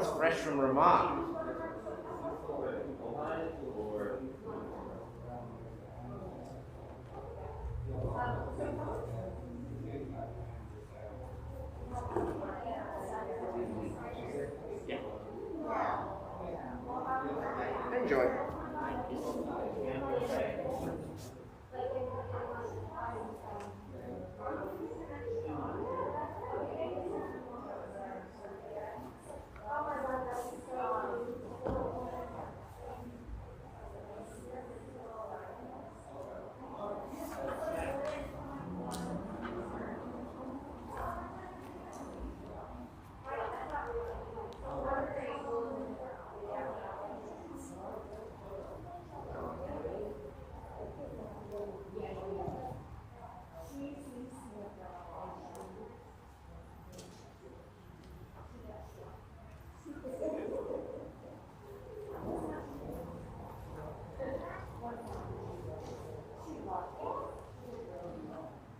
It's fresh from Ramah. Enjoy.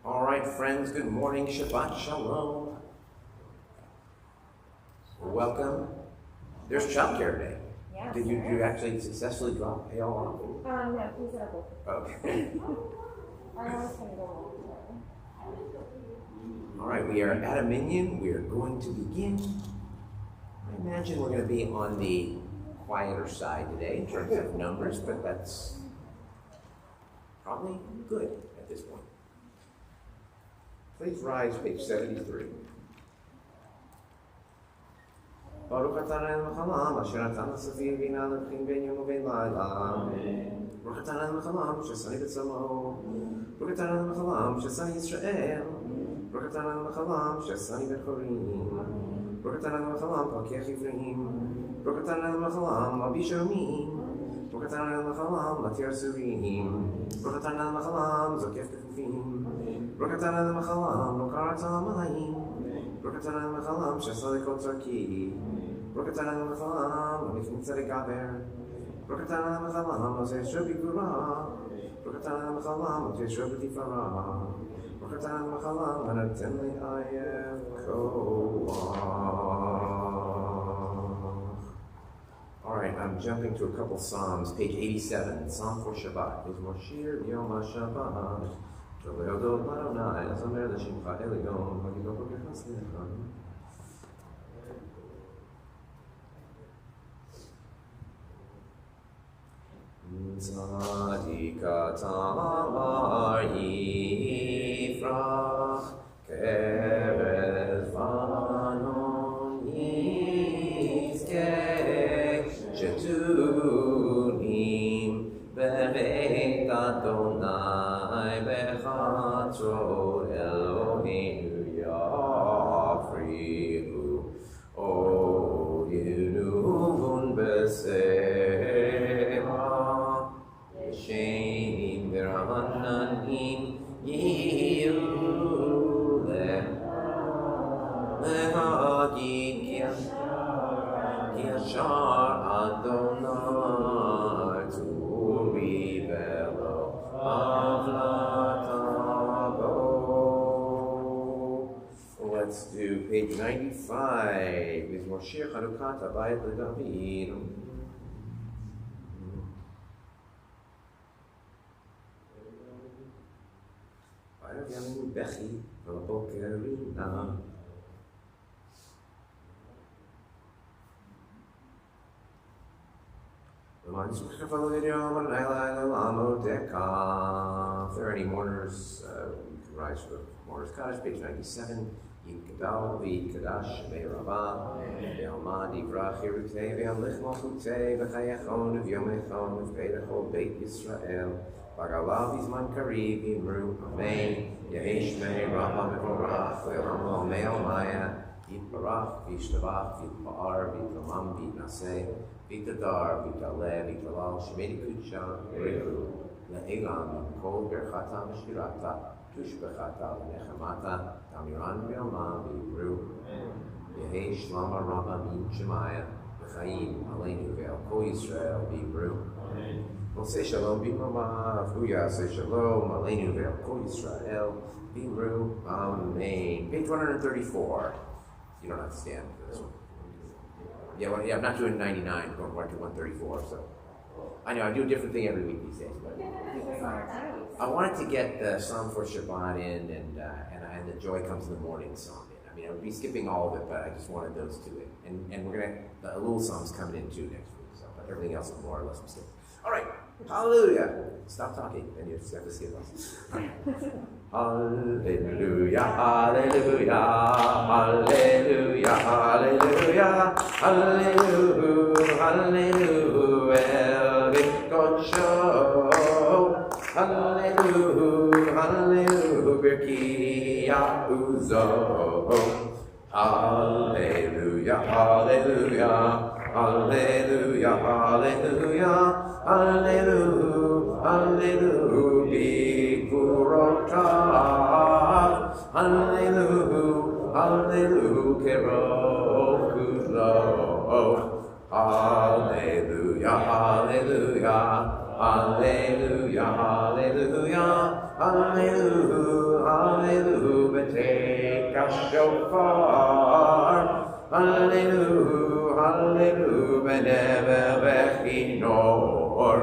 All right, friends, good morning. Shabbat Shalom. Welcome. There's childcare day. Yes. Did you actually successfully drop Hail off? No, please have it. Okay. I always can go All right, we are at a minion. We are going to begin. I imagine we're going to be on the quieter side today in terms of numbers, but that's probably good at this point. Please rise, page 73. Baruch atah Eloheinu melech asher natan l'safir bina l'bchim ben yom uben layla. Baruch atah Eloheinu melech shesani b'tzamo. Baruch atah Eloheinu melech shesani Yisrael. Baruch atah Eloheinu melech shesani b'chorim. Baruch atah Eloheinu melech pakech Ephraim. Baruch atah Eloheinu melech abi shomim. Baruch atah Eloheinu melech matir surim. Baruch atah Eloheinu melech zokef kefufim. Baruch atah Eloheinu melech lo karat ha'mayim. Baruch atah Eloheinu melech shesani kol tzarki. Baruch atah Eloheinu melech amifnim tzedek gaber. Baruch atah Eloheinu melech lo zeishro b'gvura. Baruch atah Eloheinu melech lo zeishro b'tifara. Baruch atah Eloheinu melech anoten le'ayef koach. All right, I'm jumping to a couple Psalms. Page 87, Psalm for Shabbat. Mizmor shir b'yom ha'Shabbat. Leodot l'Adonai, azamer l'shimcha Elyon, v'gidol b'kerchas lecha. Tzadik atamar yifrach, keres vanon yizkeh, shetunim b'beit Adonai b'chatzot Eloheinu yafrihu, o yinuvun b'sema, Shenim v'ra'ananim yiyu lehagid ki yashar Adonai turi velo avlatabo. Let's do page 95. Mizmor shir Chanukat Habayit LeDavid. Yamin Bechi, V'Boker Rina. If there are any mourners, you can rise for the mourners' cottage, page 97. Yikadal v'yikadash me'rava, ve'alma divrach yerutei, ve'amlich malchutei, v'chayachon, v'yomechon, v'beirachol beit Yisrael. Bagalav izman kariv imru amen. Yehesh mei rabba mevorach ve'ramo me'al maya. Yitbarach v'yishtabach v'yitba'ar v'yitlamam v'yitnaseh v'yitadar v'yitaleh v'yitalal shemedi kudsha v'rehu le'elam kol berchata v'shirata tushbechata v'nechamata tamiran v'yalma v'yibru Yehesh lama rabba min shemaya v'chaim aleinu ve'al kol Yisrael v'yibru. Well, say shalom, b'mamav, huya, say shalom, aleinu ve'al kol Yisrael, b'imru, amen. Page 134. You don't have to stand for this one. I'm not doing 99, I'm going right to 134, so. I know, I do a different thing every week these days, but I wanted to get the Psalm for Shabbat in and the Joy Comes in the Morning song in. I mean, I would be skipping all of it, but I just wanted those two in. And we're going to, the little song's coming in too next week, so, but everything else is more or less I'm skipping. All right, hallelujah. Stop talking, then you just have to skip us. Hallelujah, hallelujah, hallelujah, hallelujah, hallelujah, hallelujah, God show, hallelujah, hallelujah, Birkia Uzo, hallelujah, hallelujah, hallelujah, hallelujah, hallelujah, hallelujah, Bikurotav, hallelujah, hallelujah, Kerov Kudlo, hallelujah, hallelujah, hallelujah, hallelujah, hallelujah, hallelujah, Beteka Shofar, hallelujah, hallelujah, Benever Bechinor,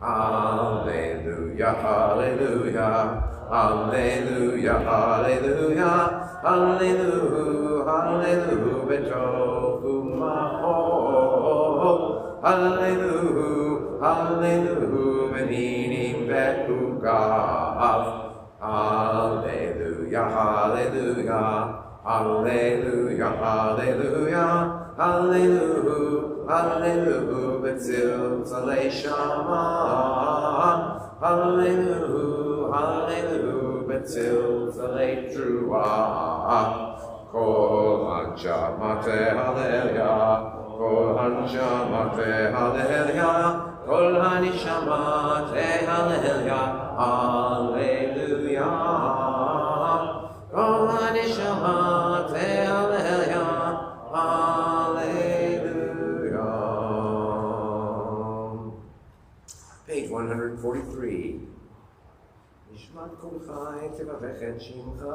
hallelujah, hallelujah, hallelujah, hallelujah, hallelujah, hallelujah, Betofu Mahor, hallelujah, hallelujah, Beninim Betugav, hallelujah, hallelujah, hallelujah, hallelujah, hallelujah, hallelujah, Betzil Tzalei Shama, hallelujah, hallelujah, Betzil Tzalei Truah, Kol Hanshamate Hallelujah, Kol Hanshamate Hallelujah, Kol Hanishamate Hallelujah, Hallelujah, Kol Hanishamate Hallelujah, Hallelujah. Page 143. Nishmat Kol Chai Tevavech Et Shimcha.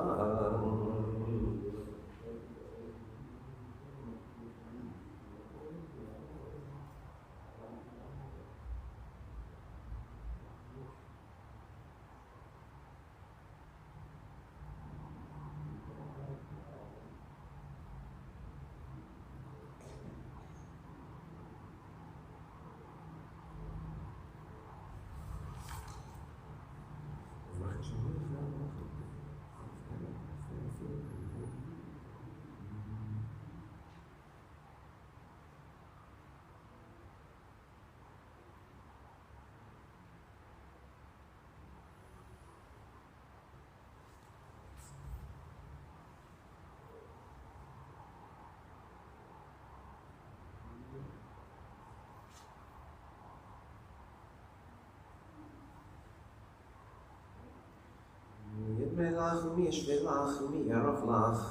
Melach u'mishvelach u'mi'arof lach.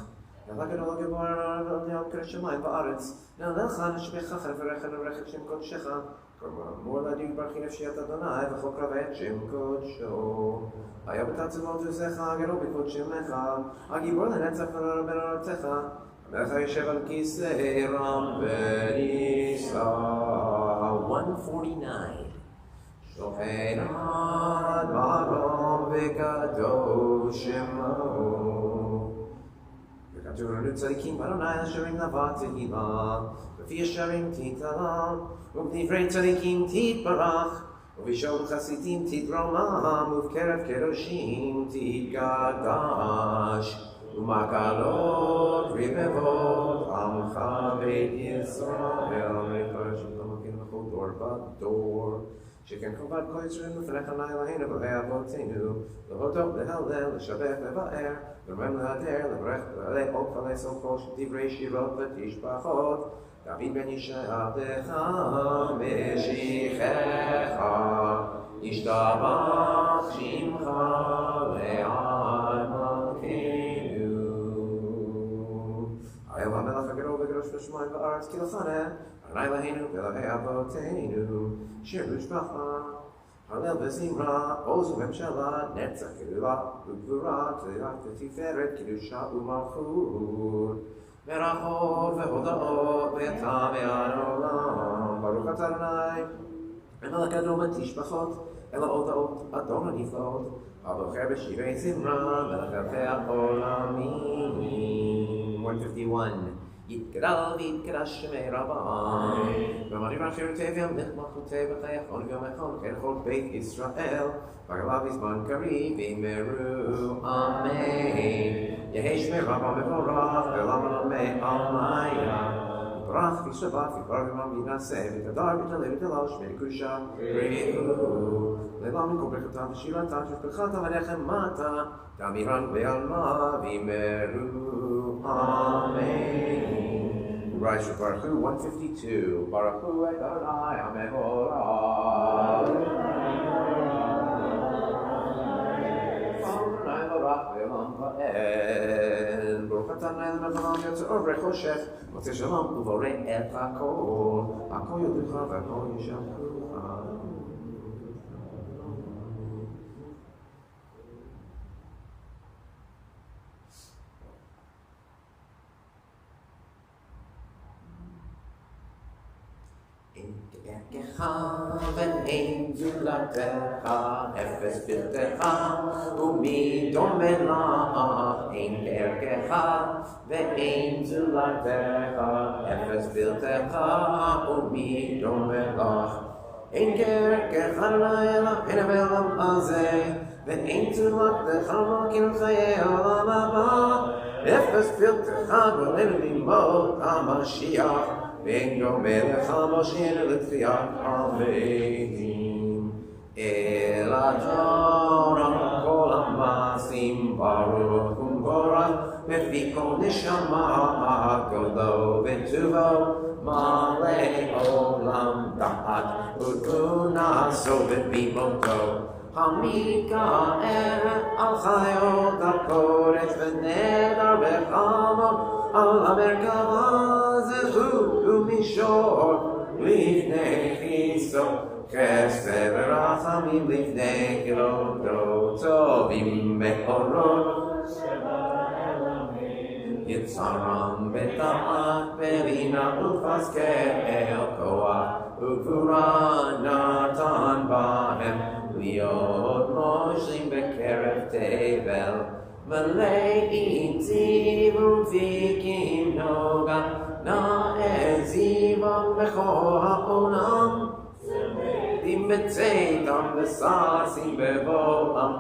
Yalagad gebar al Shemayim ba'aretz. Nelecha neshbecha cheferecha nerechet Shem Kodshecha. More ladig barchin efshiat Adonai v'chok ravet Shem Kodsho. Haya b'tatzevot uzecha agero b'kod Shemecha. Agibor lenetzach v'nor ben arotzecha. Melech yeshev al kisei ram v'nisa. 149. Shohen ad marom v'kadosh shemo. V'kadosh tzadikim Adonai l'sharim lavat tehila. V'fi yesharim titalam. V'b'divrei tzadikim titbarach. V'vishol chasidim titromam. V'kerev kedoshim titgadash. U'makalot ribevot amcha beit Yisrael. V'kodesh v'lomokin v'chol dor b'dor. Sheken kovat kol Yisrael l'fnecha na'elaheinu v'le'avotenu l'hodot l'hallel l'shabech l'va'er l'rem l'hader l'brech l'le'ot v'le'sol kol divrei shirot v'tishbachot David ben Yishai abdecha meshichecha yishtabach shimcha le'ad malkeinu Hayel ha'melach ha'gedol v'gedosh v'shamayim v'aretz ki l'chaneh Adonai Eloheinu v'Elokei Avoteinu Shirush Bracha Halel v'Zimra Ozu v'Mshela Netzach Kedula U'Gvura Tzilat v'Tiferet Kedusha U'Malchut מרחות והודעות ויתה ועד העולם. ברוך אתה אדוני, המלך הגדול בתשבחות, אל ההודעות אדון הנפלאות, הבוחר בשירי זמרה, מלך יפה עולמים. 151 יתגדל ויתקדש שמי רבה, ומריבה חירותי וימלך מלכותי וחייכון ויומכון ככל בית ישראל, בגלה בזמן קריב וימרו אמן. יהי שמי רבה מבורך ולמה למה עליה, ברח כשבת וכבר במם ינשא ותדר ותלה ותלה שמי קדושה בריאו, ללם כל ברכתם ושירתם שפחתם עליכם מטה, תמירן בעלמה וימרו אמן. Rise for Baruch Hu 152. Baruch Hu Adonai HaMevorach. Adonai Barach Ve'olam Va'en. Baruch Atah Adonai L'Melech Yotzer Or V'rei Choshech. Motzei Shalom Uvorei Et HaKol. HaKol Yoducha V'Hakol Yishamchucha. ערכך ואין זולתך, אפס בלתך ומי דומה לך. אין ערכך ואין זולתך, אפס בלתך ומי דומה לך. אין כערכך לילה, אין בעולם הזה, ואין זולתך מלכין חיי העולם הבא. אפס בלתך גולנו ללמוד המשיח, ואין דומה לך משה לתחיית המתים. אל התורה כל המעשים ברוך ומבורך, בפי כל נשמה גודלו וטובו, מלא עולם דעת ותבונה סובב במותו. המתגאה על חיות הקודש ונדר בחלומות, על המרכבה זכות ומישור לפני כיסו, חסד ורחמים לפני כבודו, טובים מאורות יצרם בדעת בבינה ופסקל כוח וגבורה נתן בהם, להיות מושלים בקרב תבל, מלאים זיו ומפיקים נוגה, נעזיבם בכל העולם, עם בצאתם וששים בבואם,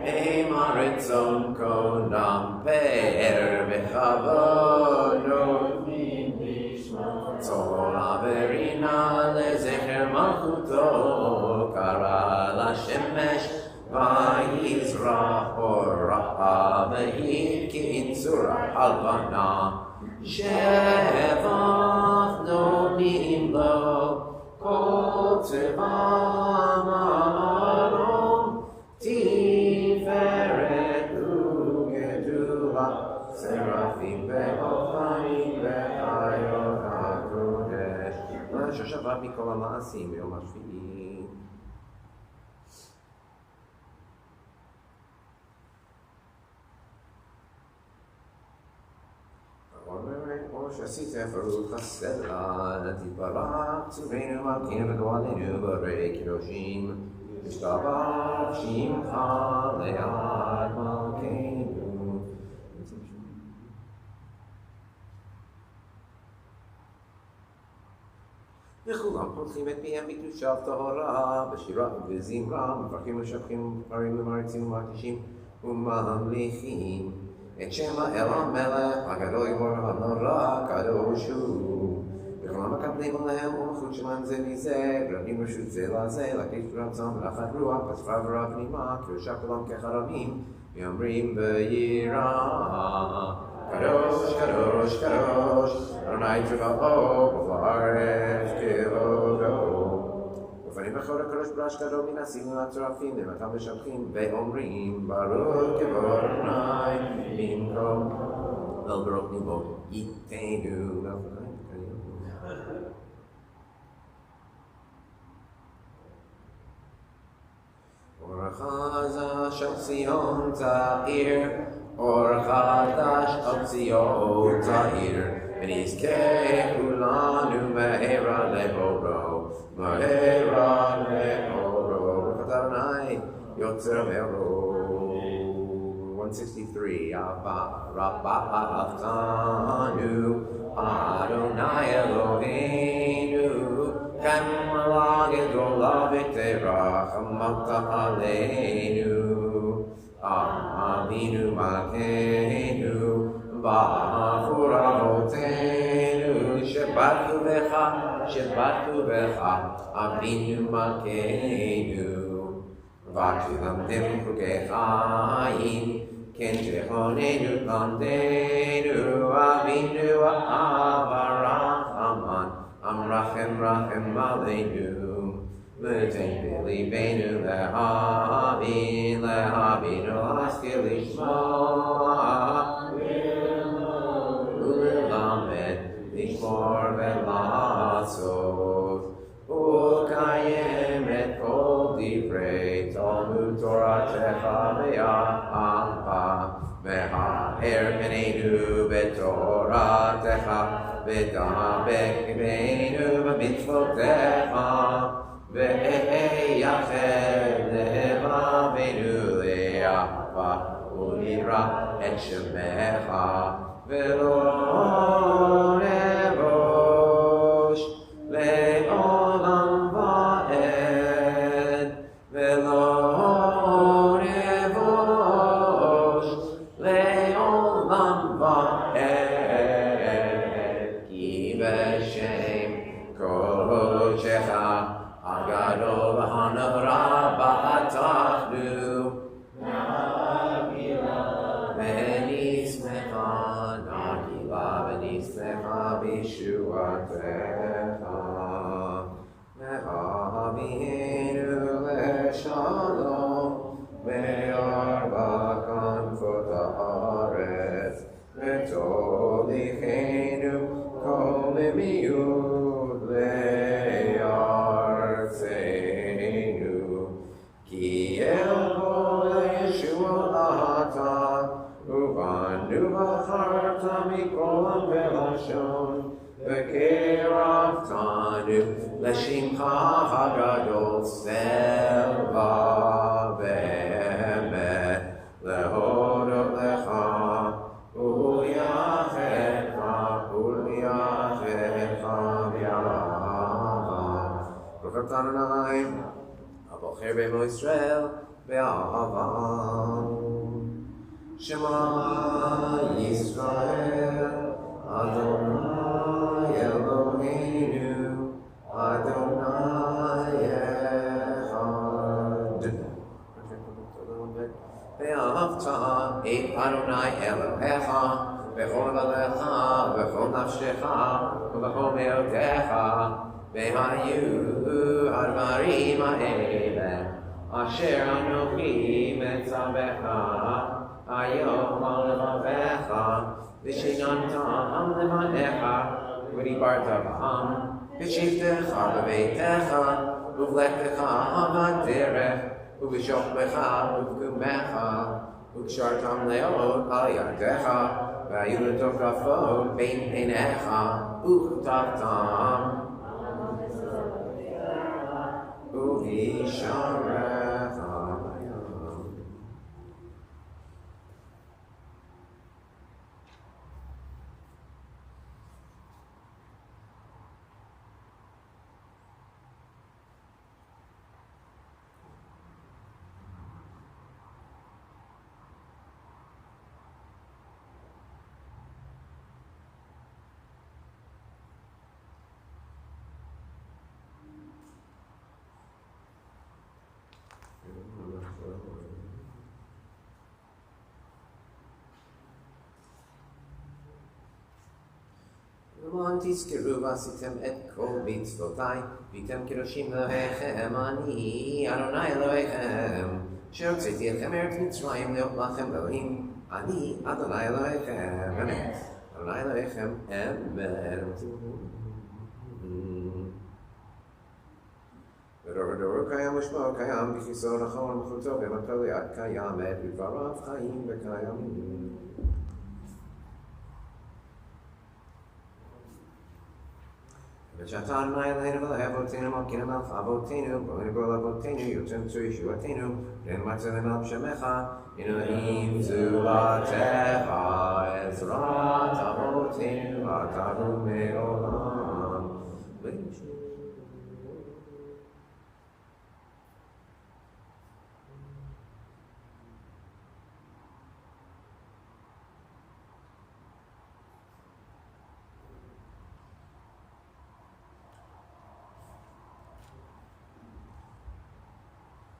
הם הרצון קונם פאר וכבודו, צור עברינה לזכר מלכותו, קרא לשמש ויזרח אורה, והתקין צורה הלבנה, שבח נותנים לו כל צבא מערום, תפארת וגדולה, שרפים ואופנים וחיות הקודש. שבת מכל המעשים ביום השביעי. או שעשית ברוך הסלע, תתברך צורנו מלכינו וגואלנו ברי קדושים, השתבח שמך ליד מלכנו. וכולם פותחים את פיהם בקדושה וטהרה, בשירה ובזמרה, מברכים ומשבחים ומפארים ומעריצים ומרגישים וממליכים את שם האל המלך הגדול יגמור והנורא קדוש הוא. וכולם מקבלים עליהם ומלכות שלהם זה מזה, ורבים רשות זה לזה, להקדיש ברצון ולאחת רוח, בשפה ורב פנימה, קדושה כולם כחרמים, ואומרים ביראה קדוש קדוש קדוש אדוני צבאות ובארץ כבודו. ופנים בכל הקדוש ברש גדול מן הסגנון הצורפים למתם משבחים ואומרים ברוך כבוד אדוני במקום אל ברוך ניבו ייתנו. אור חדש של ציון צעיר, אור חדש Otzio Tahir, V'nizkeh Kulanu Me'era Lehoro, Me'era Lehoro, Adonai Yotzer Mero. 163, Abba, Rabba Avtanu, Adonai Eloheinu, Kamala Gedola V'terach, Amata Aleinu, Avinu Malkeinu, Ba'afur Avotenu, Shabbat Uvecha, Avinu Malkeinu, V'atulamdim Chukei Chaim, Ken Jehonenu Kandenu, Avinu Avarachaman, Amrachem Rachem Aleinu, V'tein B'libenu Lehavin, Lehavinu Laskil Lishma, U'lelamed Lishmor V'lasot, U'kayem et kol divrei Talmud Toratecha Ve'ahava, Ve'ha'er Pneinu B'Toratecha, Ve'dabek Pneinu B'mitzvotecha, Ve'yached Levaveinu Le'ahava, U'nira et Shemecha, Ve'lo Nevosh, Le'olam Va'ed, Ve'lo Nevosh, Le'olam Va'ed, Ki V'Shem Kodoshecha, Agadol V'Hanavra Ba'atachnu, V'nismecha Nagila, V'nismecha B'Shuatecha, Ve'avinu Le'Shalom, Ve'arba Kanfot Haaretz, Ve'tolichenu Kol Miyud Le'artzeinu, Ki El Kol Yeshua'ata, Uvanu V'charta Mikolam Ve'lashon, Ve'keraftanu L'Shimcha HaGadol Selva Ve'emet Lehodot Lecha U'yachecha V'yahava Baruch Adonai Abocher B'Emo Yisrael Ve'ahava Shema Yisrael Adonai Eloheinu, Adonai Echad. Ve'ahavta et Adonai Elohecha, v'chol v'lecha, v'chol nafshecha, v'chol me'otecha, ve'hayu advarim ha'ele, asher anochi metzavecha, ayom levavecha, V'shinantam levanecha, v'dibarta b'am, v'shivtecha b'beitecha, uv'lechtecha b'derech, uv'shokbecha uv'kumecha, uv'kshartam leot al yardecha, v'ayu l'tokafot bein einecha, uv'tavtam, uv'isharecha. L'mon tizkeru v'asitem et kol mitzvotai, v'tem kedoshim Elohechem ani, Adonai Elohechem, she'hotzeti etchem eretz Mitzrayim leot lachem Elohim, ani Adonai Elohechem, amen. Adonai Elohechem, amen. ודור קיים ושמו קיים, בכיסו נכון ומחולתו, ומתו ליד קיים, את בדבריו חיים וקיימים. V'shatan ma'aleinu v'le'avotenu malkinu melch avotenu v'le'nu gol avotenu yotem tzu yeshuatenu v'en matzalenu al shemecha Elohim zulatecha ezrat avotenu v'ataru me'olam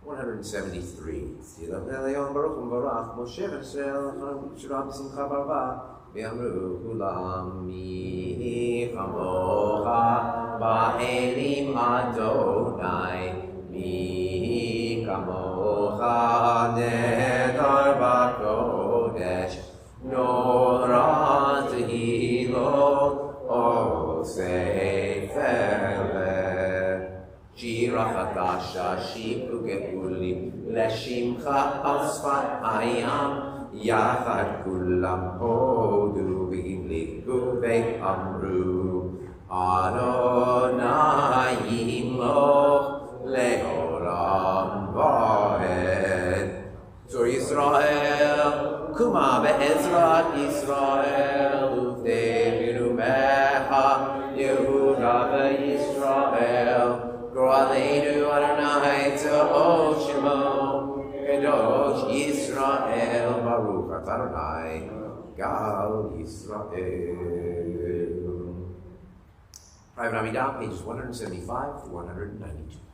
173. Tzilah Elion Baruch Barach Moshe v'Yisrael Shirah B'Simcha Barva V'Yamru Kulam Mi Chamocha Ba'elim Adonai Mi Chamocha Nedar B'Kodesh Norah Tehilot O Sefer Shira Chadasha, Shipu Gehulim, Leshimcha Asfat Ayam, Yachad Kulam Hodu, V'Himliku Ve'amru, Adonai Yimloch, Leolam Va'ed. Tzur Yisrael, Kuma Be'ezrat Yisrael, Uvdei V'Rumecha, Yehuda Ve'Yisrael, Gro Aleinu Adonai Tza'ot Shemo Kadosh Yisrael Baruch Atah Adonai Gal Yisrael. Private Amidah, pages 175 to 192.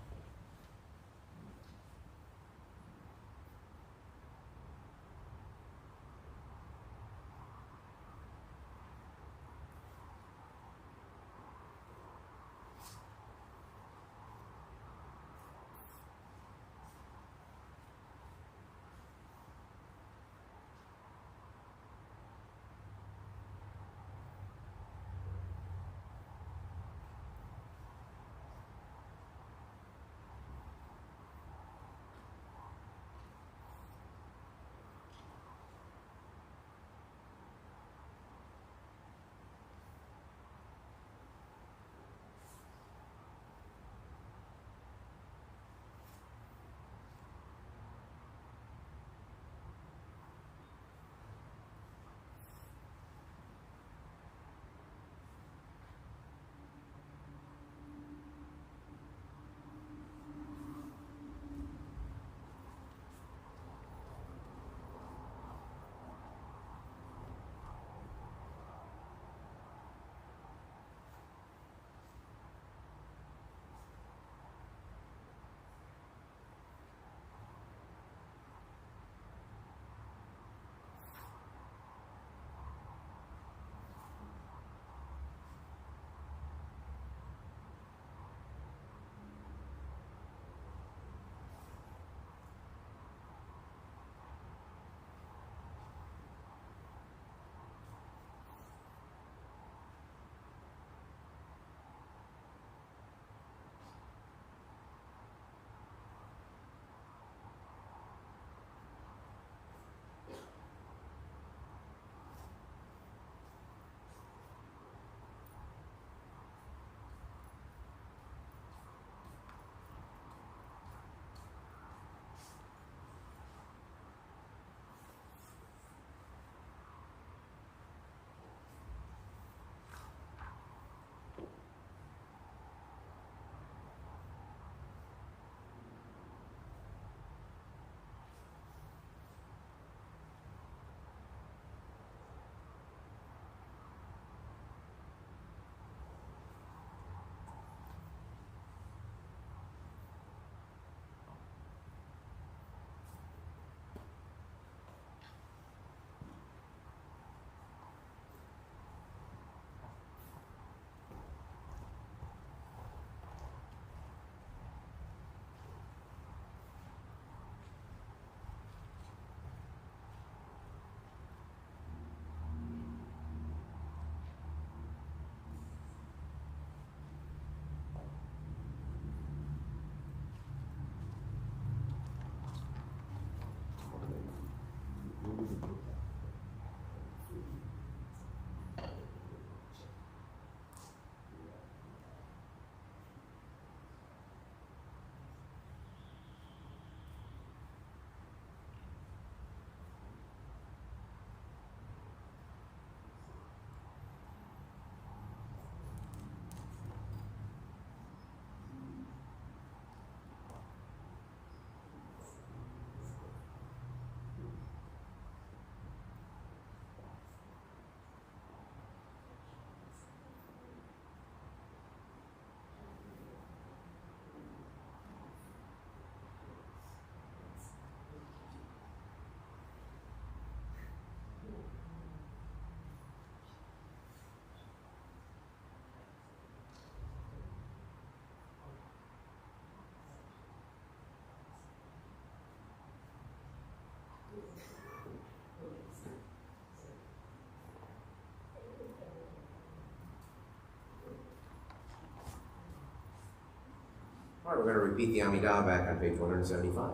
All right, we're going to repeat the Amidah back on page 175.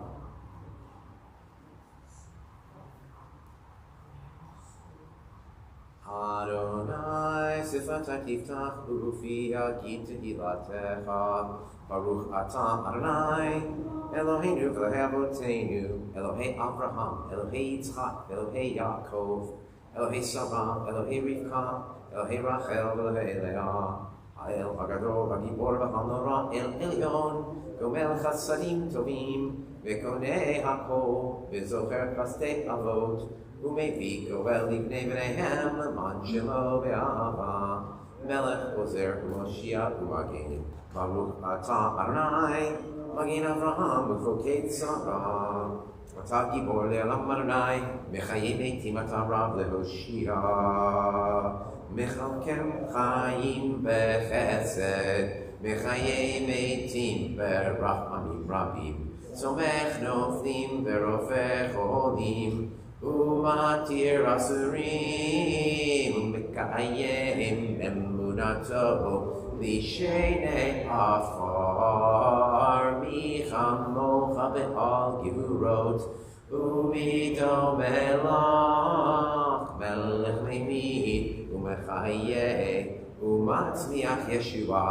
Adonai sifata tiftach ufi agit hilatecha Baruch atah Adonai Eloheinu v'Elohei Avoteinu Elohei Avraham Elohei Yitzchak Elohei Yaakov Elohei Sarah Elohei Rivka Elohei Rachel Elohei Leah Ha'el Hagadol Ha'gibor V'Hanora El Elyon Gomel Chasadim Tovim V'Konei Hakol V'Zocher Chastei Avot U'Mevi Goel Livnei B'neihem L'man Shelo V'Ahava Melech Ozer U'Moshiach U'Magen Baruch atah Adonai Magen Avraham U'Chokei Tzara Atah Gibor Le'olam Adonai Mechayei Meitim Atah Rav Le'Hoshia Mechalkem Chayim B'Chesed Mechayei Meitim B'Rachamim Rabim Somech Noflim V'Rofech Olim U'Matir Asurim U'Mekayem Emunato Lishenei Afar Michamocha Be'al Gevurot U'Midom Melach Melech Le'mi U'Mechayeh U'Matzmiach Yeshua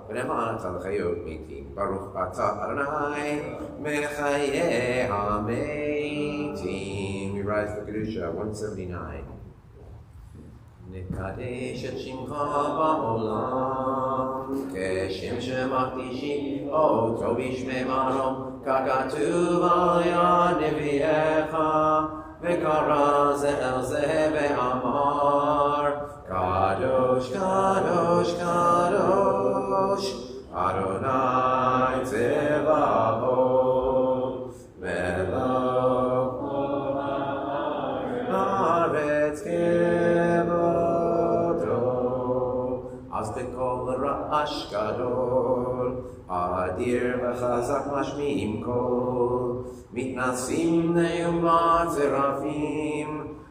V'Nemat Al Chayot Meitim Baruch atah Adonai Mechayeh HaMeitim. We rise to Kedusha 179. נקדש את שמך בעולם, כשם שמקדישים אותו בשמי מרום, ככתוב על יד נביאך, וקרא זה אל זה ואמר, קדוש, קדוש, קדוש, אדוני צבאות, מלך כל הארץ אז בכל רעש גדול, אדיר וחזק משמיעים קול, מתנשאים נאומת צרפים,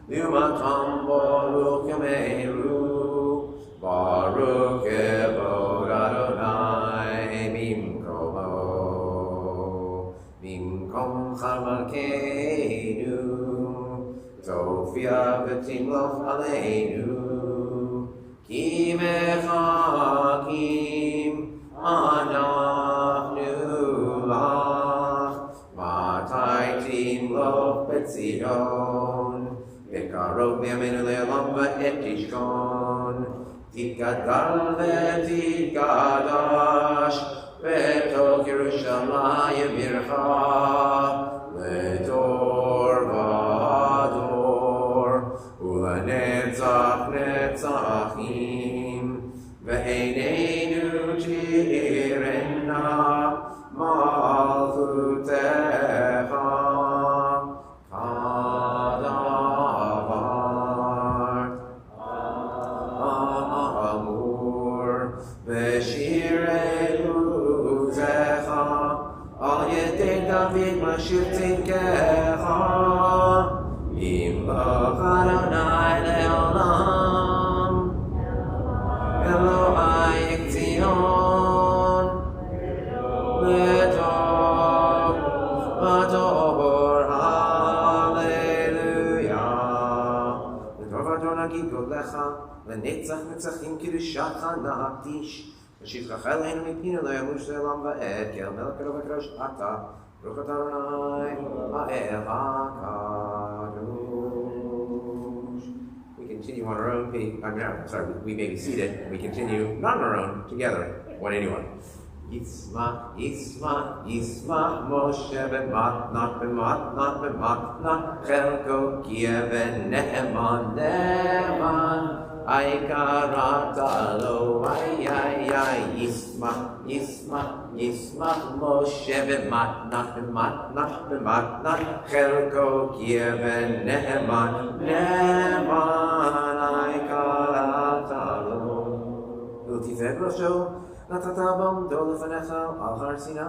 לעומתם ברוך יאמרו, ברוך כבוד אדוני במקום מלכנו, תופיע ותמלוך עלינו. כי מחכים אנחנו לך, מתי תמלוך בציון, בקרוב בימינו לעולם ועת תשכון, תתגדל ותתקדש, בתוך ירושלים עירך, לדור ודור, ולנצח נצחים, ועינינו תראינה מלכותך, כדבר אמור בשיר אלוהיך, על ידי דוד משיר צדקך, ימלוך אדוני לעולם, אלוהי ציון, לדור ודור, הללויה. לדור ודור נגיד גודלך, לנצח נצחים קדושתך נקדיש, ושבחך אלינו מפינו לא ימוש לעולם ועד, כי אל מלך קרוב וקדוש אתה, ברוך אתה אדוני, האל הקדוש. We continue on our own page. We may be seated. We continue not on our own, together. 181. Yitzmach, Yitzmach, Yitzmach, Moshe b'matnach, b'matnach, b'matnach, chelko kia v'ne'eman, ne'eman, Aikarata lo, ay, Yismach, Yismach, Yismach, Moshe b'matnach, b'matnach, b'matnach, chelko kia v'ne'eman, ne'eman, Aikarata lo. V'tilfet rosho, נתת בעומדו לפניך על הר סיני,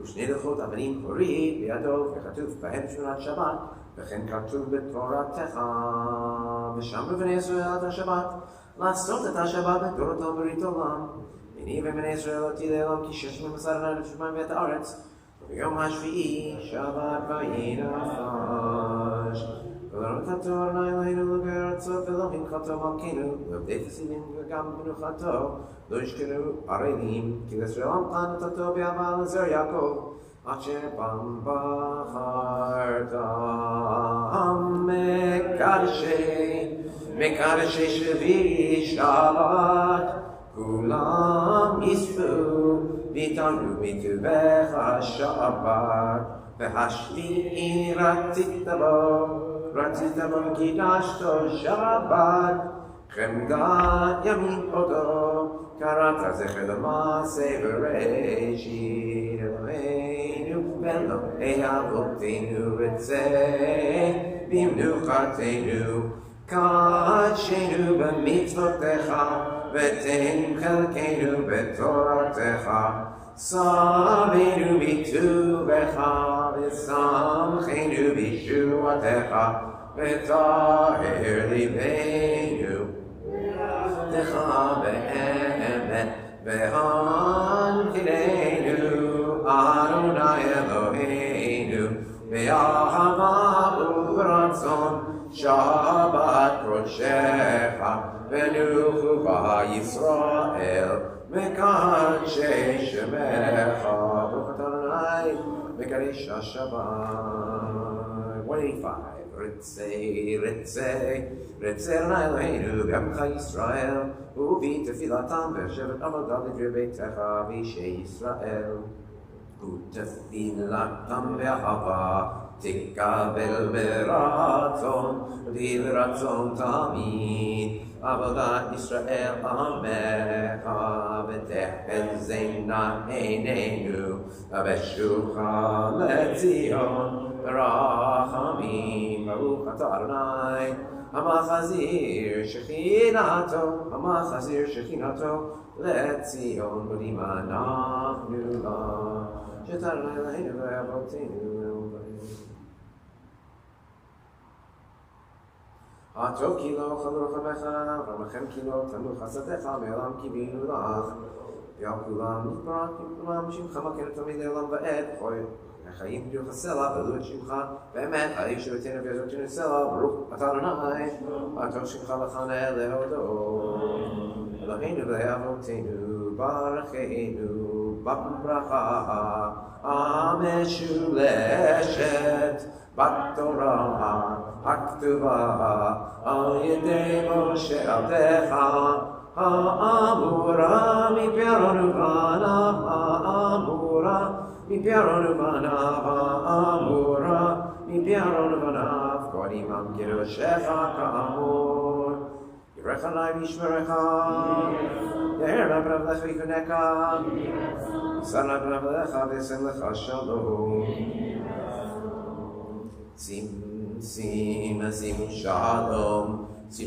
ושני לוחות אבנים הוריד בידו, וכתוב בהם שמירת שבת, וכן כתוב בתורתך, ושם לבני ישראל את השבת, לעשות את השבת בתורתו ברית עולם. בני ובני ישראל אותי לעולם כי 612 שנה לשמיים ואת הארץ וביום השביעי שבת וינפש ולא נתתו אדוני אלוהינו לא בארצו ולא מנחתו מלכנו לעובדי חסידים וגם במנוחתו לא ישכנו ערלים כי לישראל עמך נתתו באהבה לזרע יעקב אשר בם בחרת מקדשי שביעי שבת כולם יספו ויתענגו מטובך שבת והשביעי רצית בו וקידשתו שבת חמדת ימים אותו קראת זכר למעשה בראשית אלוהינו ואלוהי אבותינו רצה במנוחתנו קדשנו במצוותיך ותן חלקנו בתורתך שבינו בטובך ושמחנו בישועתך וטהר ליבנו לך באמת והנחילנו אדוני אלוהינו באהבה וברצון שבת קודשך ונוחו בישראל מקדשי שמך ברוך אתה אדוני מקדש השבת 185 רצה אדוני אלוהינו בעמך ישראל ובתפילתם בשבט עבודה לדברי ביתך ואישי ישראל ותפילתם באהבה תקבל ברצון וברצון תמיד עבודת ישראל עמך ותחזינה עינינו ובשוחה לציון ברחמים ברוך אתה אדוני המחזיר שכינתו לציון בונים אנחנו לה שתרנה אלוהינו ואבותינו הטוב כי לא חלו רחמך, רחמכם כי לא תנוח חסדיך, מעולם קיווינו לך. ועל כולם נתברך מכולם, שמך מכיר תמיד לעולם ועד, החיים בדיוק הסלע, ולו את שמך, באמת, האיש שבתנו ויעזרתנו סלע, ברוך אתה אדוני, הטוב שמך לכנה להודות. אלוהינו ואבותינו, ברכנו, בברכה, המשולשת, בתורה הכתובה על ידי משה עבדך האמורה מפי אהרון ובניו כל עמם קדושך כאמור יברך עלי וישמרך יאר לבניו לך ויחונך ישא לבניו לך וישם לך שלום שים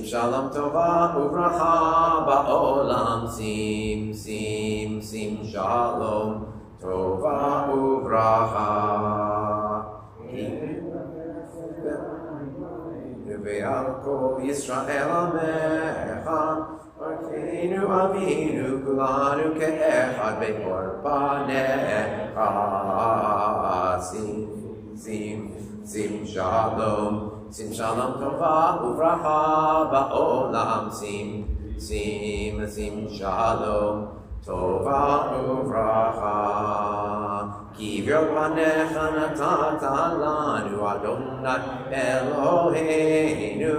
שלום טובה וברכה בעולם שים שלום טובה וברכה ועל כל ישראל עמך ברכנו אבינו כולנו כאחד בקורבנך שים שלום טובה וברכה בעולם שים שלום טובה וברכה כי בבניך נתת לנו אדוני אלוהינו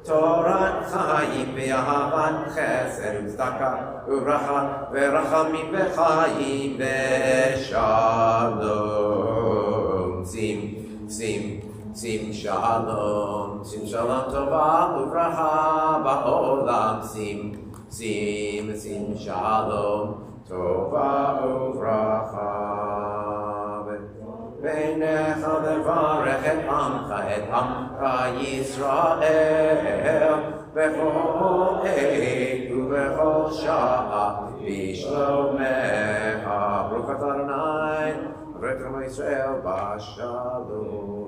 תורת חיים ואהבת חסד וצדקה וברכה ורחמים וחיים ושלום שים שלום טובה וברכה בעולם שים שלום טובה וברכה ביניך לברך את עמך ישראל בכל עת ובכל שעה בשלומך ברוך אתה אדוני ברית עם ישראל בשלום.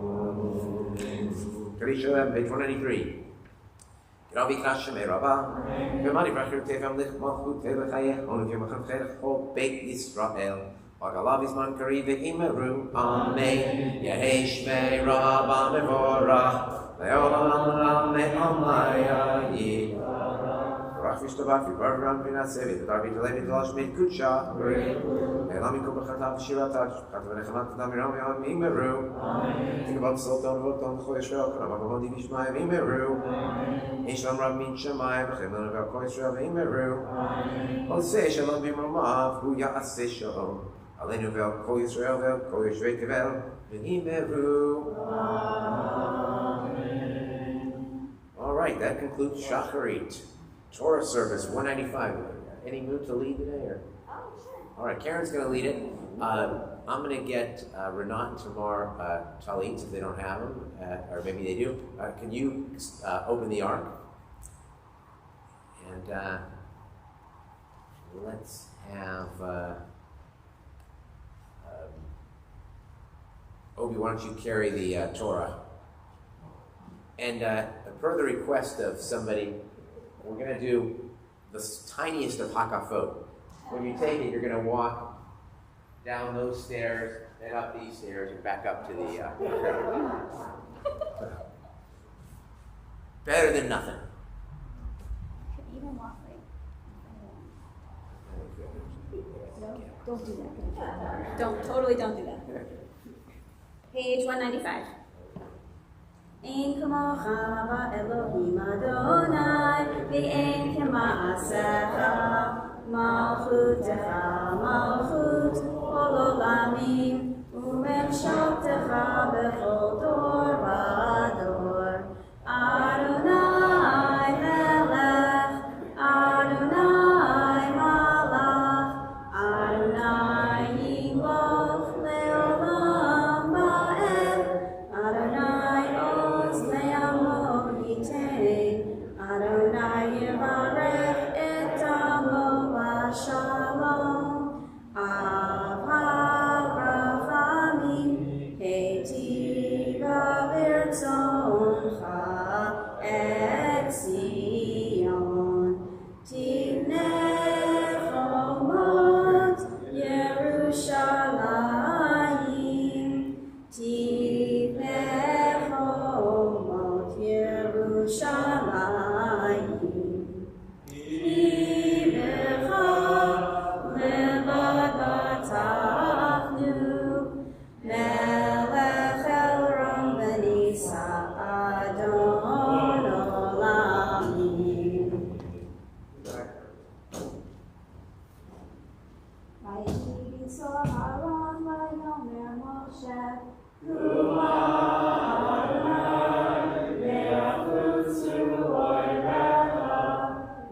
Kadisha page 193. Rabbi Kashem Rabba, V'mani Vrachir Tefam Lich Malchut Telechayech, Onu V'machamchech Chol Beit Yisrael, Agalav Izman Kari V'imeru, Amen, Yehesh Me Rabba Mevorach, Le'olam Me'amaya Yirah, Rach V'shtabach V'barvam V'naseh, V'darvi Televi Telash Me'kutsha, Elam Yikum B'chatav V'shiratav, Chatav V'nechamat V'damiram V'yam V'imeru, Think about Sultan V'oton V'chol Yisrael, Kanam V'modi V'shmai V'imeru, Shalom Rabbi Shammai, B'chemel V'kol Yisrael V'imeru, Oseh Shalom B'mamav, Hu Ya'aseh Shalom, Aleinu V'kol Yisrael V'kol Yisrael Tevel, V'imeru. All right, that concludes Shacharit. Torah service 195. Any mood to lead today? Or? All right, Karen's going to lead it. I'm going to get Renat and Tamar talits if they don't have them, or maybe they do. Can you open the ark? And let's have Obi, why don't you carry the Torah? And per the request of somebody, we're going to do the tiniest of hakafot. When you take it, you're going to walk down those stairs, then up these stairs, and back up to the... Better than nothing. Could even walk like... No, don't do that. Don't do that. Page 195. Ein kamocha Elohim Adonai, ve'ein kema'asecha, malchutecha malchut kol olamim, u'memshaltecha b'chol dor v'ador. Adonai melech, Adonai malach, Adonai yimloch le'olam ba'ed, Adonai oz le'amod yitein, Adonai yivarech et amo v'shalom, av ha'rachamim, heitiva v'rtzoncha et Zion, tivnei chomot Yerushalayim, tivnei chomot Yerushalayim. Ibecha levad batachnu, melech elron v'nisa Adon olamim. Vayisor Aaron vayomer Moshe, Kuma Adonai le'achutzu oirecha,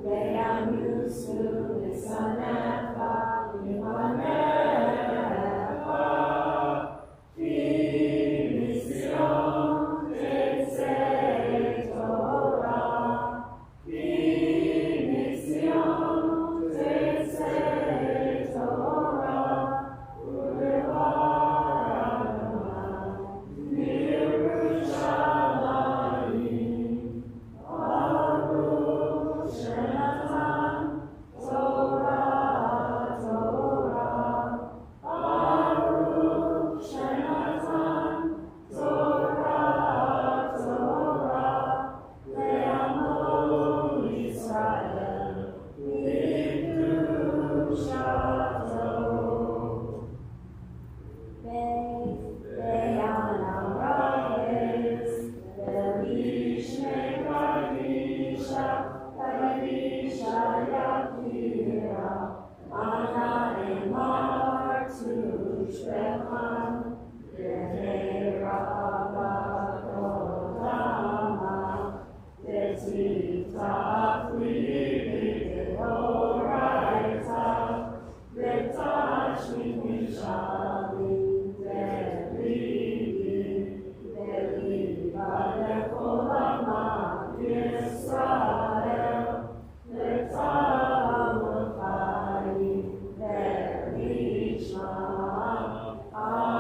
le'anusu lisanecha limanecha, v'misyon tetzei Torah, v'misyon tetzei Torah, u'levar Adonai miYerushalayim, Baruch shenatan Torah, Baruch shenatan Torah, le'amo Yisrael, v'kedushato. Ve'yanam ra'es, ve'lishnei vayisha, vayisha yakira, ana emar tushbechan, ve'herava kodama, ve'tiftach li deoraita, ve'tashmid mishalim, ve'livi, ve'liva lechol amam Yisrael, ve'tavot chayim, ve'lishma. Amen.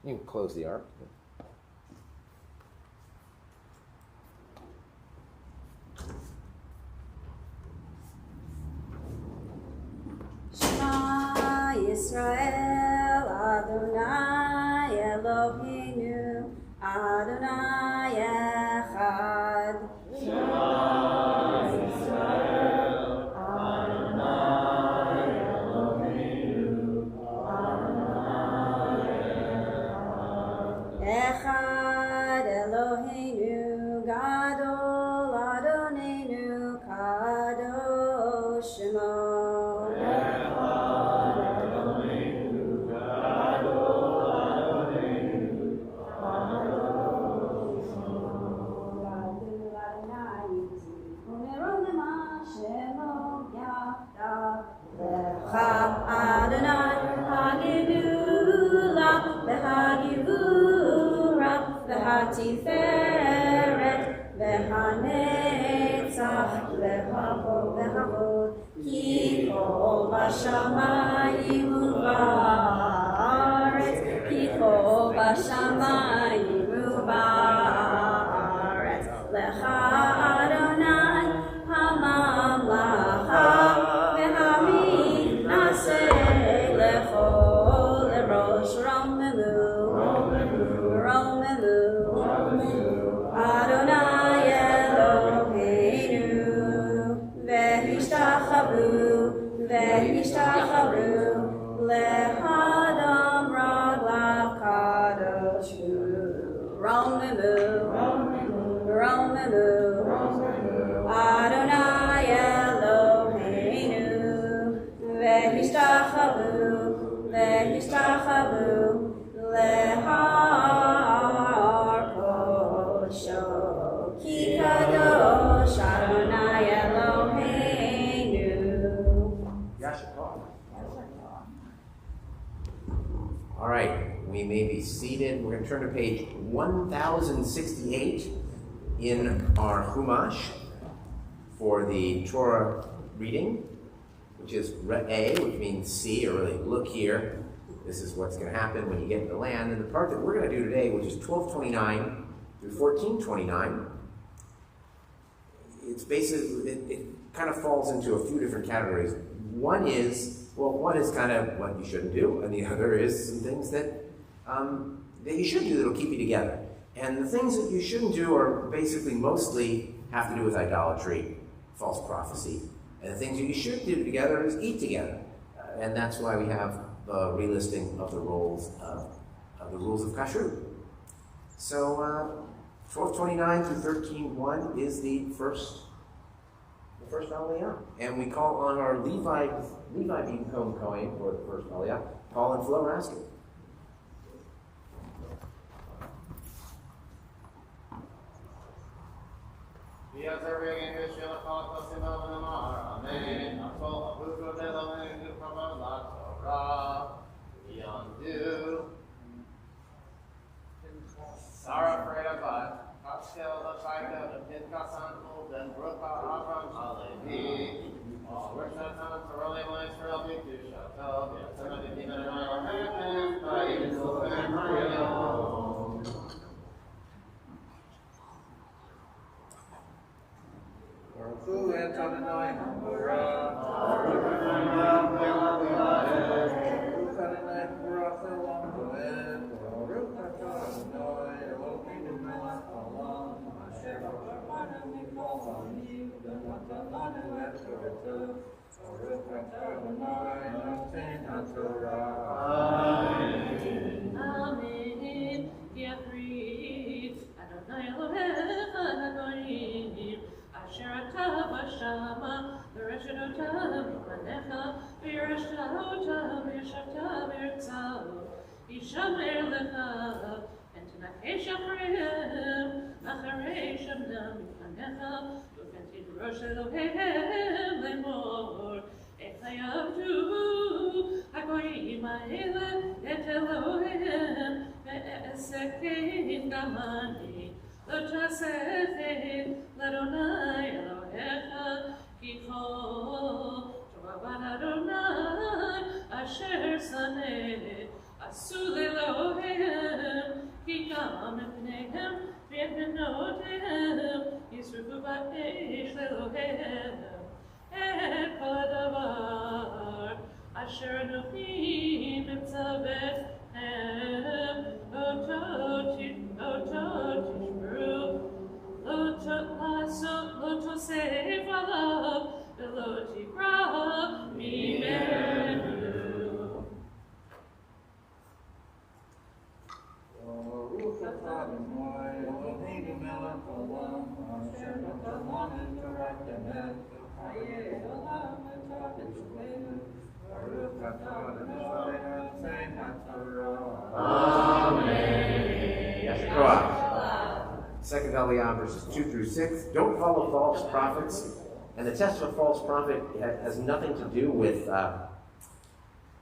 You can close the ark. Shema Yisrael, Adonai Eloheinu, Adonai Echad. Shema Yisrael, Adonai Eloheinu, Adonai Echad. Echad Eloheinu, Gadol Adonenu, Kadosh Shemo. Tiferet v'hanetzach v'havod ki kol b'shamayim u'ba'aretz ki kol b'shamayim u'ba'aretz lecha Adonai hamamlacha v'haminaseh lechol erosh romelu Adonai Eloheinu, v'hishtachavru, lehadam raglav kadoshu. Romelu, Adonai Eloheinu, v'hishtachavru, Ki kadosh Adonai Eloheinu. All right, we may be seated. We're going to turn to page 1068 in our Chumash for the Torah reading, which is Re'eh, which means see, or really look here. This is what's going to happen when you get in the land. And the part that we're going to do today, which is 1229 through 1429, it's basically, it kind of falls into a few different categories. One is kind of what you shouldn't do, and the other is some things that you should do that'll keep you together. And the things that you shouldn't do are basically mostly have to do with idolatry, false prophecy. And the things that you should do together is eat together. And that's why we have the relisting of the rules of kashrut. So 1229 through 13:1 is the first aliyah. And we call on our Levi Beacon Cohen for the first aliyah. Paul and Flo Raskin. Sarah Fredabat, Pascal Lafaika, Pinkasan, then Broka Abram Alevi, Rishatan, Saroli Israel, Bikisha, Somebody came in and I Amen. Yafrit Adonai Elohecha Hagoyim Asher Ata B'Shama V'Reshet Ota B'Panecha V'Yirashta Ota V'Yashavta V'Yirtzao Yishamer Lecha and Tenakesh Achrehem Acharei Shamna B'Panecha V'Fentin Rosh Elohehem Lemor Echayavdu Hagoyim Ha'ele Et Elohehem Ve'esekein Gamani Lo Tasechin L'Adonai Elohecha Ki Chol Tovavan Adonai Asher Saneh עשו לאלוהיהם, כי גם מפניהם ואת בנותיהם ישרפו באש לאלוהיהם את כל הדבר אשר אנוכי מצוותכם אותו תשמרו לא תוסיף עליו ולא תגרע ממנו. ברוך אתה אדוני אלוהינו מלך העולם אשר נתן לנו תורת אמת וחיי עולם ותורתנו. ברוך אתה אדוני נותן התורה. Amen. Yeshua. Second Aliyah, verses 2 through 6. Don't follow false prophets. And the test of a false prophet has nothing to do with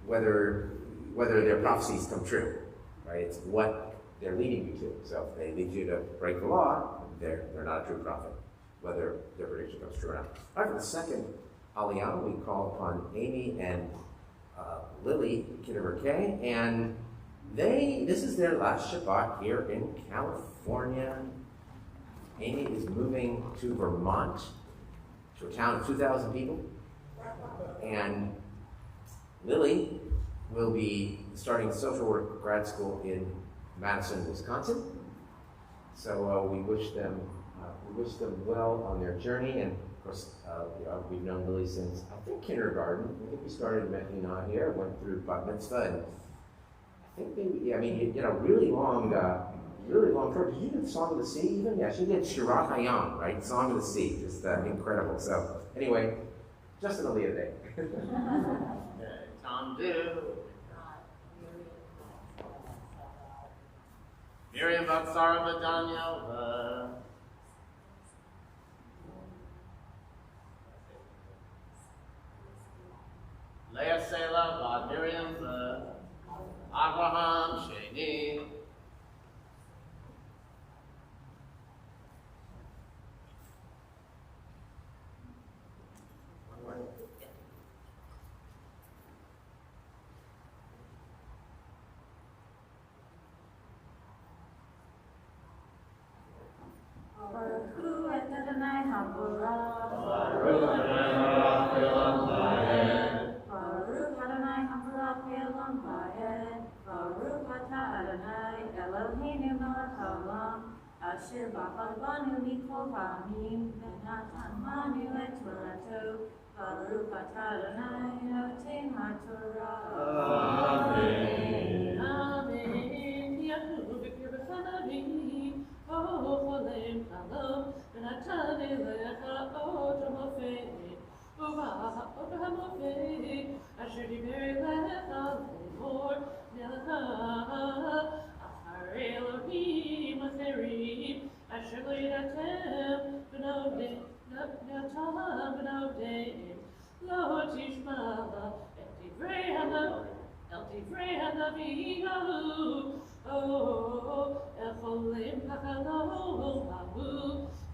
whether their prophecies come true. Right? It's what they're leading you to. So if they lead you to break the law, they're not a true prophet, whether their prediction comes true or not. All right, for the second Aliyah, we call upon Amy and Lily Kidderberkay, and this is their last Shabbat here in California. Amy is moving to Vermont, to a town of 2,000 people, and Lily will be starting social work grad school in Madison, Wisconsin. So we wish them well on their journey. And of course, we've known Lily since I think kindergarten. I think we started Mechinah here, went through Bat Mitzvah, and I think really long tour. Did you do the Song of the Sea even? Yeah, she did Shirat Hayam, right? Song of the Sea, just incredible. So anyway, just an Aliyah day. Tom do. Miriam Batsara Badanya. Leah Selah Bad Miriam. Abraham Sheni. Baruch Adonai Habarah. Baruch Adonai Habarah. Baruch Adonai Habarah Elam Vayed. Baruch Atah Adonai Eloheinu Melech Haolam Asher Bachal Banu Mikol Ha'amim V'natan Manu Et Torato. Baruch Atah Adonai Noten HaTorah. Amen. Amen. Yahu b'kirbecha navi, o cholem chalom, v'natan elecha oto mofei, uva hamofei, asher diber elecha lemor, nelecha, acharei Elohim acherim, asher lo yidatem, v'novdei, v'natam v'novdei, lo tishma, et divrei hanav, El Divrei Hanavi Hahu, oh, El Cholim Kachalom Hahu,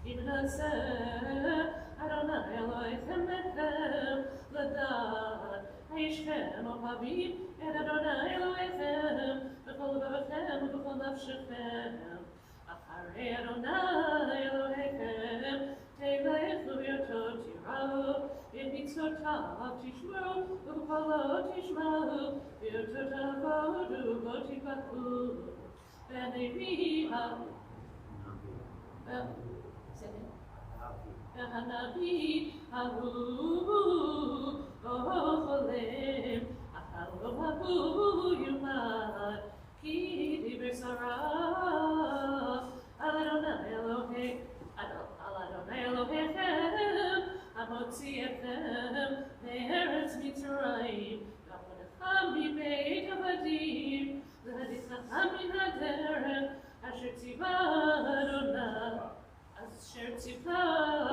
Imnaseh, Adonai Elohechem Echem, Ladat, Haishchem Ohavim, Et Adonai Elohechem, B'chol Levavechem, B'chol Nafshechem, Acharei Adonai Elohechem, Telechu V'yotot Yirahu, In mitzvotav tishmeru, u'b'cholot tishma'u, v'yototav vodu bo tipachu, v'nevi v'hanavi hahu, ocholem, achalom hahu yumad, ki diber sarah, al Adonai Elohim, al Adonai Elohechem, Amotziechem, Me'eretz Mitzrayim, V'avodechem B'beit Avadim, V'hadichachem min haderech, Asher tzivah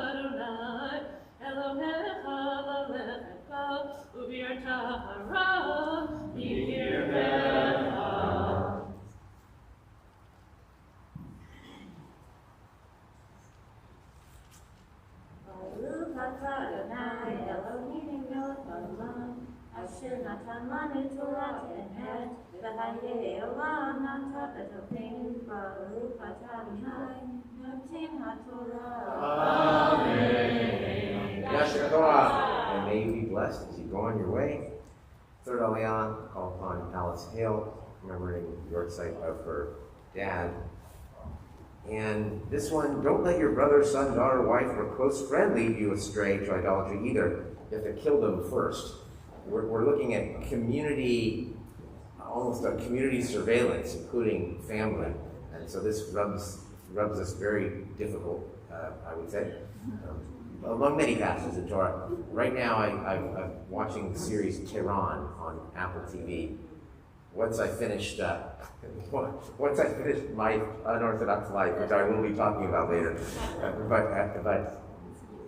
Adonai, Elohecha lalecha, U'v'yarta hara mi'irvecha. Baruch atah Adonai Eloheinu melech haolam, asher natan lanu Torah emet, V'haye olam nata b'tokeinu baruch atah Adonai noten haTorah. Amen. Yasher Torah. And may you be blessed as you go on your way. Third Aliyah, call upon Alice Hale, remembering the yahrzeit of her dad. And this one, don't let your brother, son, daughter, wife, or close friend lead you astray to idolatry either. You have to kill them first. We're looking at community, almost a community surveillance, including family. And so this rubs us very difficult, I would say. Among many passages in Torah. Right now, I'm watching the series Tehran on Apple TV. Once I finished my unorthodox life, which I will be talking about later, but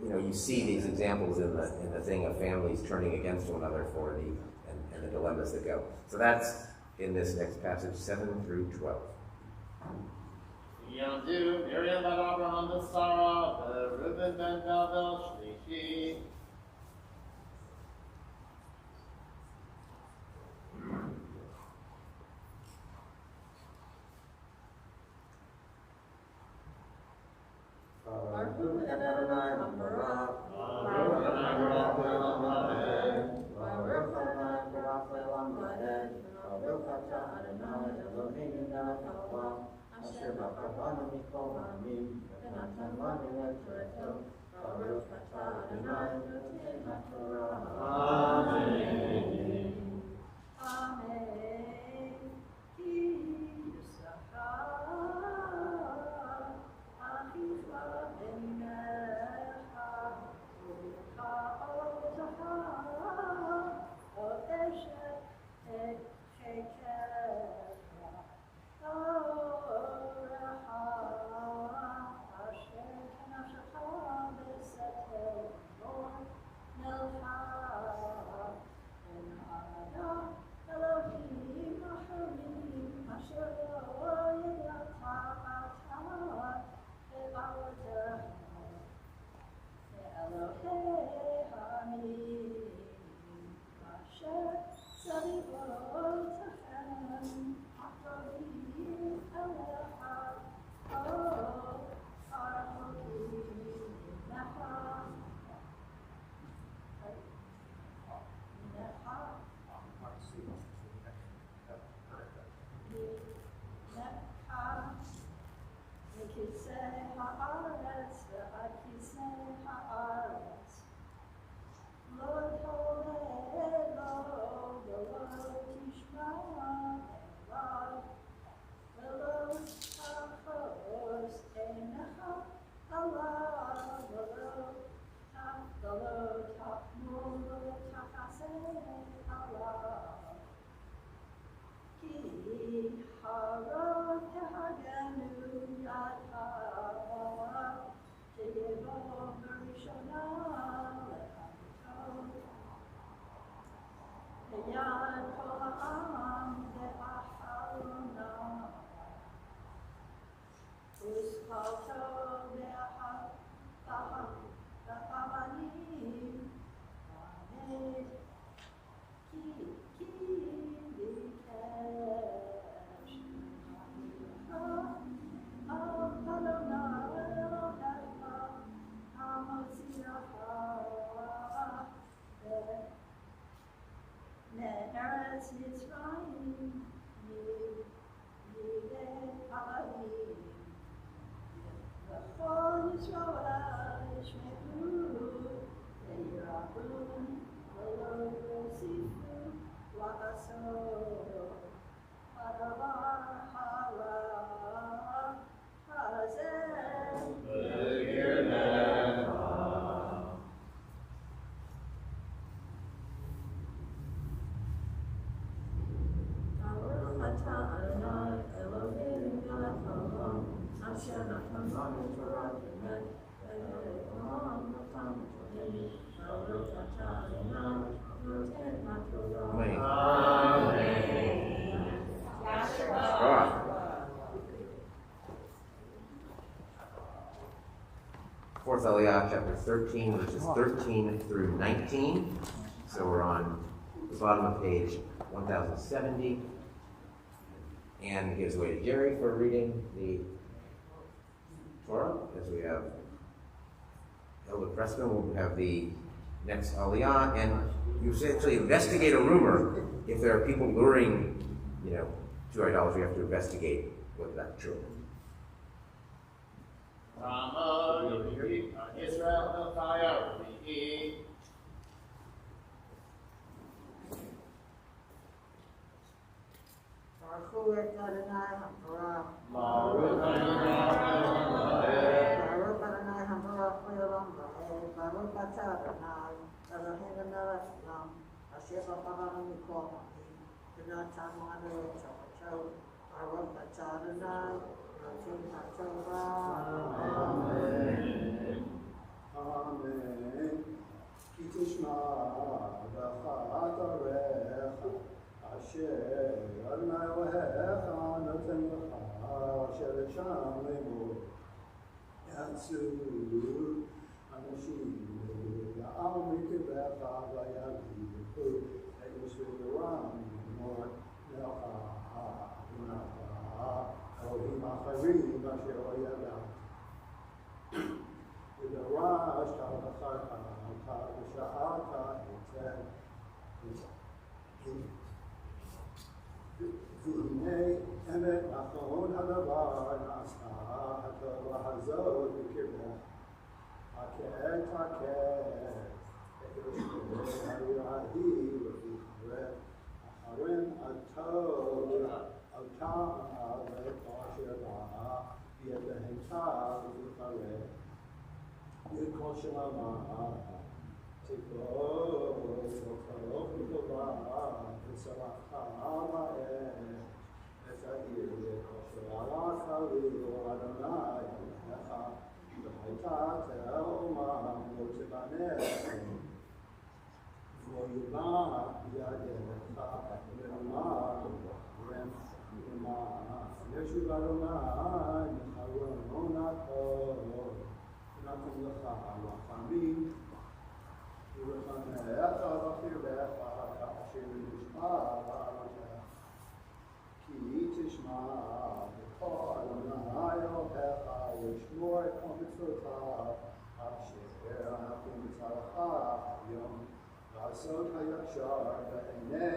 you see these examples in the thing of families turning against one another for and the dilemmas that go. So that's in this next passage, 7 through 12. Yamdu, Miriam ben Abraham ben Sarah, Reuben ben Gavel, Shlishi. Baruch Adonai HaBarak, Baruch Adonai HaBarak, Baruch Adonai Barak Le'olam Va'ed, Baruch Atah Adonai Eloheinu melech haolam, Asher b'choranu mikol ha'amim, v'natan lanu et Torato, Baruch Atah Adonai noten haTorah. Amen. Amen. Ki yisachar achicha b'necha, u'lecha otecha, o'eshet et chekecha, orecha, asher kenafshecha b'setel Lord, melcha. Elohim Acharim Asher lo yedata be'avotecha Elohei Hamim Asher tzavivotechem Acharim Elecha O Arachim Necha V'kisei ha'aretz v'akisei ha'aretz Lo toleh lo v'lo tishma elav V'lo tachos einecha alav V'lo tachmul v'lo tachasei alav Ki hara tehagenu yata Teyevo berishona lechato Yad kol ha'am ve'achalona Uspalto ve'avanim Amen Me'eretz Mitzrayim Yidei Ha'avim V'chol Yisrael Yishme'u Ve'yira'u V'lo yosifu La'asor Ha'davar ha'ra Ha'zeh Baruch atah Adonai Eloheinu melech haolam, Asher natan lanu Torah v'emet, ve'olam natan Torah. Baruch atah Adonai noten haTorah. Amen. Fourth Aliyah, chapter 13, verses 13 through 19. So we're on the bottom of page 1070. And gives way to Jerry for reading the Torah, as we have Elder Pressman will have the next Aliyah, and you essentially investigate a rumor. If there are people luring, to idolatry, you have to investigate whether that's true. Israel fire. Baruch Adonai HaBarach. Baruch Baruch Adonai HaBarach Le'olam Va'ed. Baruch Atah Adonai Eloheinu melech haolam asher b'paranu mikol ha'amim v'natan lanu et Torah. Baruch Atah Adonai Noten HaTorah. Amen. Amen. Ki tishma v'chat arecha asher Adonai Elohecha noten lecha asher sham lemor yatsu aנשים ya'al mikvecha v'yavichu yishvu Yoram lemor lecha Elohim acharim asher lo yadam v'darash ta'alacharcha v'sha'ata hitzeh והנה אמת נכון הדבר נעשה הטובה הזאת בקרבך הכאת את יושבי היראי ובחרב אחרם הטוב אותה וכאשר באה ידהתה ובחרב וכל שלמה תקרוב ותקרוב בטובה וצלחה באש את העיר וכאשר הלך עליו אדוני אלוהיך והייתה תאומה לא תבנה ולא יובא בידך ולמד רמה ישוב אדוני מחרונתו ונתן לך רחמים ולחנך בקרבך כאשר נשמע בעלותך כי תשמע בקול אדוני אלוהיך לשמור את כל מצוותיו אשר אנחנו מצווך היום לעשות הישר בעיני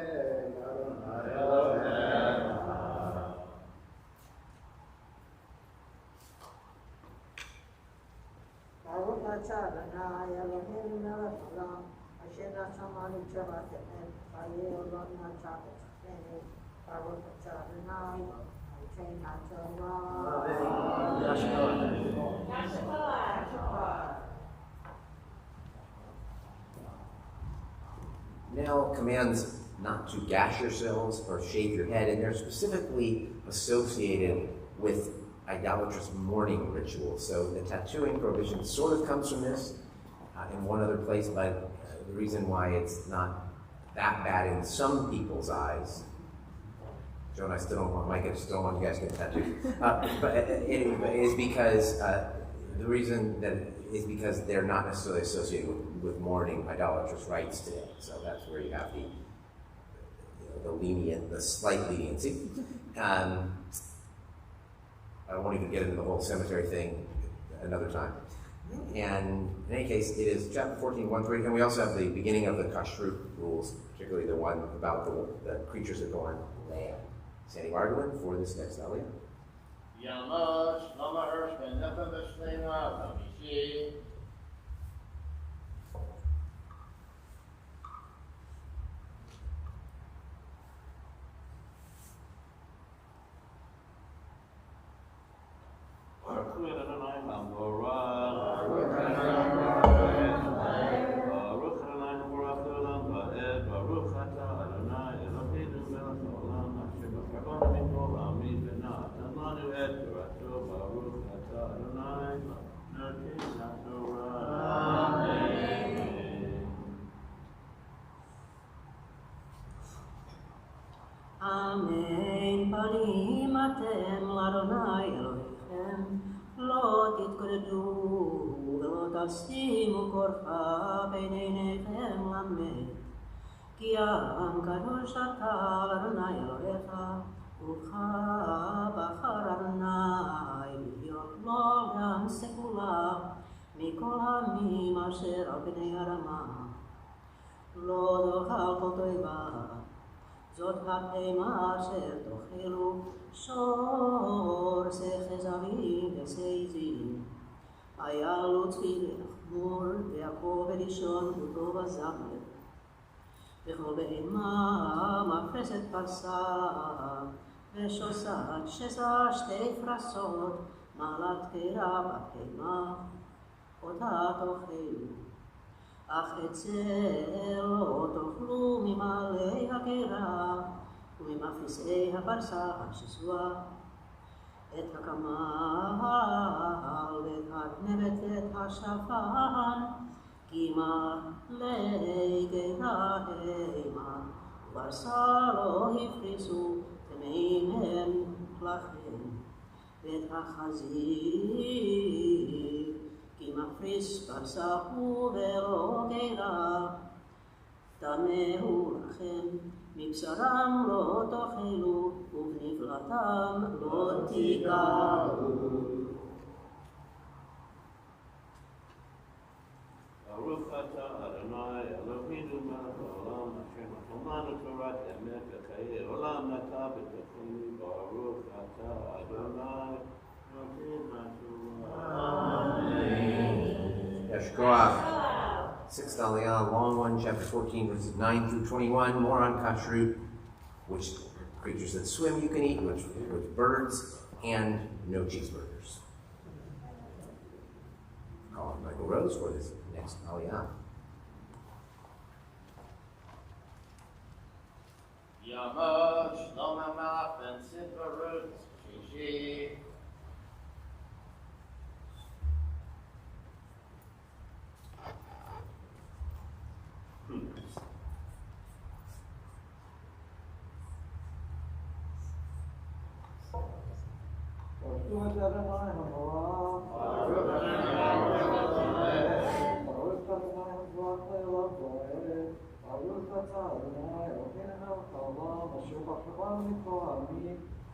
אדוני אלוהיך. Baruch Atah Adonai Eloheinu melech haolam asher natan lanu Shabbat emet v'yeh olam natan v'tzachenu. Baruch Atah Adonai Noten HaTorah. Now commands not to gash yourselves or shave your head, and they're specifically associated with idolatrous mourning rituals. So the tattooing prohibition sort of comes from this in one other place, but the reason why it's not that bad in some people's eyes. Joan, I still don't want Mike, I still don't want you guys to get tattooed. But it is because the reason that is because they're not necessarily associated with mourning idolatrous rites today. So that's where you have the slight leniency. I won't even get into the whole cemetery thing another time. And in any case, it is chapter 14, 1-3, and we also have the beginning of the kashrut rules, particularly the one about the creatures that go on land. Standing argument for this next aliyah. Yamash, Lama Hirsch, Ben Nefem, Veshlema, Kamishi. Amen. Panim atem l'Adonai Elohechem, lo titkodedu ולא תשימו כורחה בין עיניכם למת. כי העם קדוש אתה לאדוני אלוהיך, ולך בחר אדוני להיות לו גם סגולה מכל העמים אשר על פני האדמה. לא תאכל כל תועבה, זאת הבהמה אשר תאכלו, שור, שכה זבים ושעיזים. היה לו צבי וחמור, ויעקב וראשון וטוב הזמר. וכל בהמה מפרסת פרסה, ושוסת שסה שתי פרסות, מעלת קרע בהמה, אותה תאכלו. אך את זה לא תאכלו ממעלי הקרע, וממפרסי הפרסה השסועה. את הקמל, ואת הארנבת ואת השפן, כי מעלי קרע המה, ופרסה לא הפריסו, טמאים הם לכם. ואת החזיר, כי מפריס פרסה הוא ולא קרע, טמאו לכם. מבשרם לא תאכלו, ובנבלתם לא תיגעו. ברוך אתה אדוני אלוהינו מלך העולם אשר נתנו תורת אמת וחיי עולם נטע בתוכנו. ברוך אתה אדוני אלוהינו Yesh Koach. Sixth Aliyah, long one, chapter 14, verses 9 through 21. More on kashrut, which creatures that swim you can eat, which birds, and no cheeseburgers. Call on Michael Rose for this next Aliyah. Yamot Shlom HaMelech ben Sidbarut Shishi.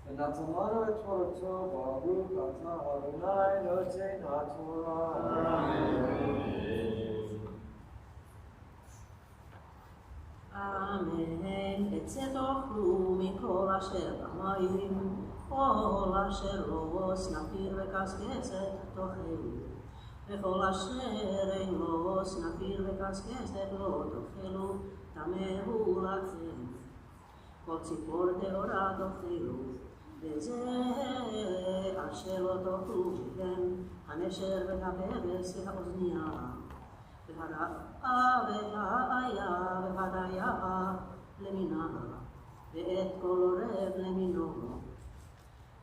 ונתן לנו את תורתו, ברוך אתה אדוני נותן התורה. אמן. את זה תאכלו מכל אשר במים, כל אשר לא סנפיר וקשקשת תאכלו, וכל אשר אין לו סנפיר וקשקשת לא תאכלו, טמאו לכם. כל ציפור טהורה תאכלו, וזה אשר לא תאכלו מכם, הנשר והפרס והאוזניה, והרעה והאיה והדיה למינה, ואת כל עורב למינו,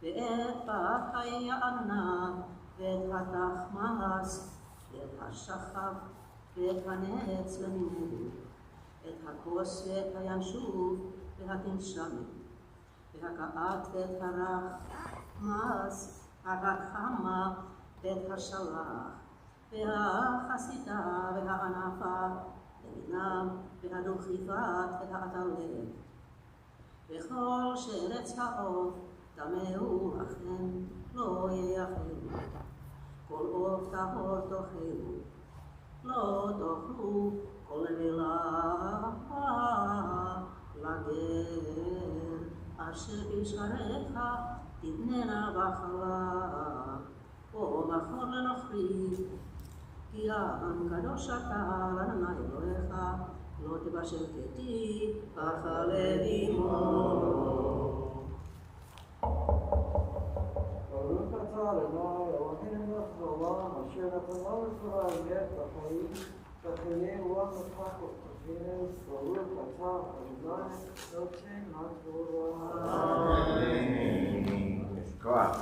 ואת פת היענה, ואת התחמס, ואת השחב, ואת הנץ למינו, את הכוס ואת הינשוף, והתנשמת, והקעת ואת הרחמס, הרחמה ואת השלח, והחסידה והענפה, למינם, והדוכיפת והעטלת. וכל שרץ העוף טמאו לכם, לא יאכלו. כל עוף טהור תאכלו, לא תאכלו כל נבלה לגר, אשר בשעריך תבננה בחלה, או בכור לנוכרי, כי העם קדוש אתה לאדוני אלוהיך, לא תבשל כתי, אכלה עמו. ברוך אתה אדוני אלוהינו מלך העולם אשר נתן לנו תורה אמת וחיים, תכלים רוח ותחת תוכנו, ברוך אתה אדוני נותן התורה. Yesh Koach.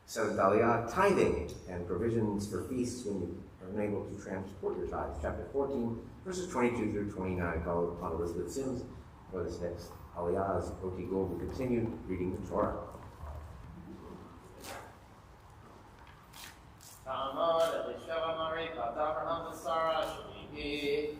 Seventh Aliyah, tithing and provisions for feasts when you are unable to transport your tithes. Chapter 14, verses 22 through 29. Called upon Elizabeth Sims for this next Aliyah as Oti Gold will continue reading the Torah. Talmud Elisheva Marika Abraham Sarah Shmihi.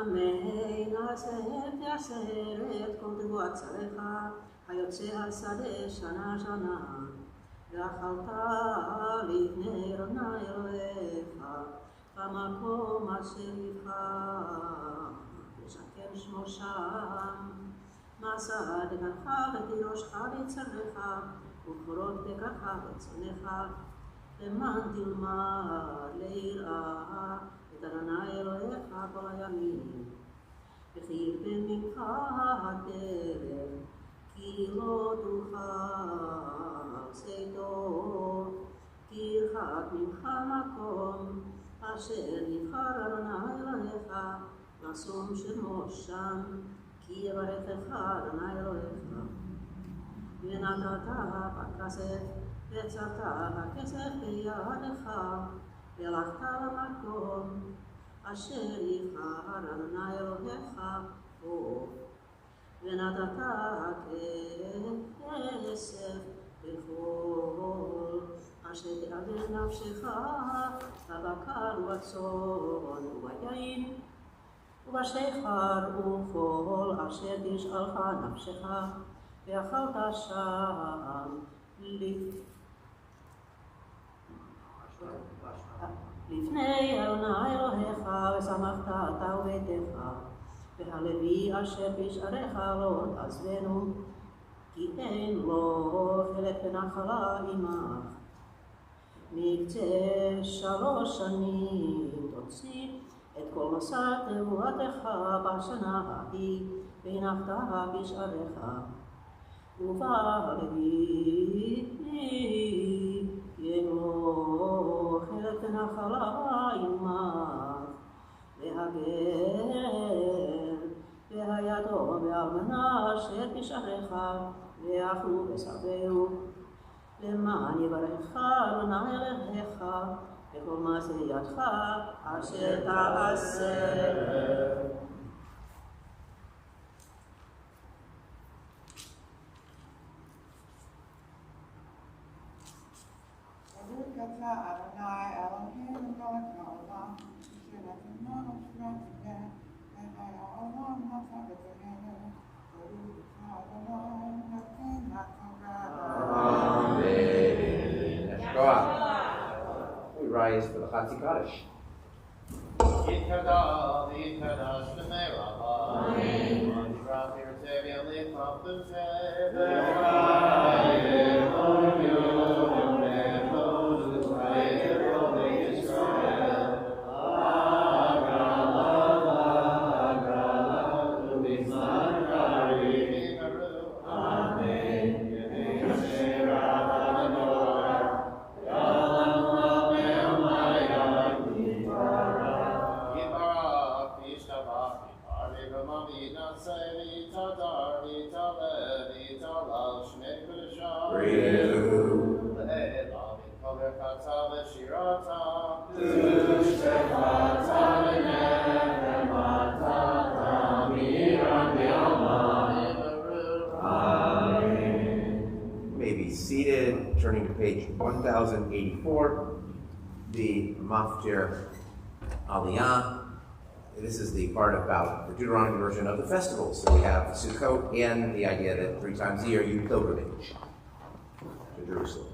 אמן, עשרת עשרת כל תבואת צריך, היוצא על שדה שנה שנה, ואכלת לפני אדוני אלוהיך, במקום אשר יבחר, לשכן שמו שם. מעשה דגנך ותירושך בצריך, ובכורות בקרך וצונך, למען תלמד ליראה את אדוני אלוהיך כל הימים. וכי ירפה ממך הדרך, כי לא תוכל צאתו, כי ירחק ממך מקום, אשר יבחר אדוני אלוהיך, לשום שמו שם, כי יברכך אדוני אלוהיך. ונתת בכסף, וצרת הכסף בידך, והלכת למקום אשר יבחר אדוני אלוהיך בו. ונתת הכסף בכל אשר תאבד נפשך, בבקר ובצאן וביין, ובשיכר ובכל אשר תשאלך נפשך, ואכלת שם לפני אדוני אלוהיך, ושמחת אתה וביתך, והלוי אשר בשעריך לא תעזבנו, כי אין לו חלק ונחלה עמך. מקצה 3 שנים תוציא את כל מסע תבואתך בשנה ההיא, והנחת בשעריך. ובלוי אין לו חלק ונחלה עמך, והגר והיתום והאלמנה אשר בשעריך, ואכלו ושבעו, למען יברכך אדוני אלוהיך בכל מעשה ידך אשר תעשה. We rise for the Chatzi Kaddish. Maybe seated, turning to page 1084, the Maftir Aliyah. This is the part about the Deuteronomy version of the festivals. So we have Sukkot and the idea that 3 times a year you pilgrimage to Jerusalem.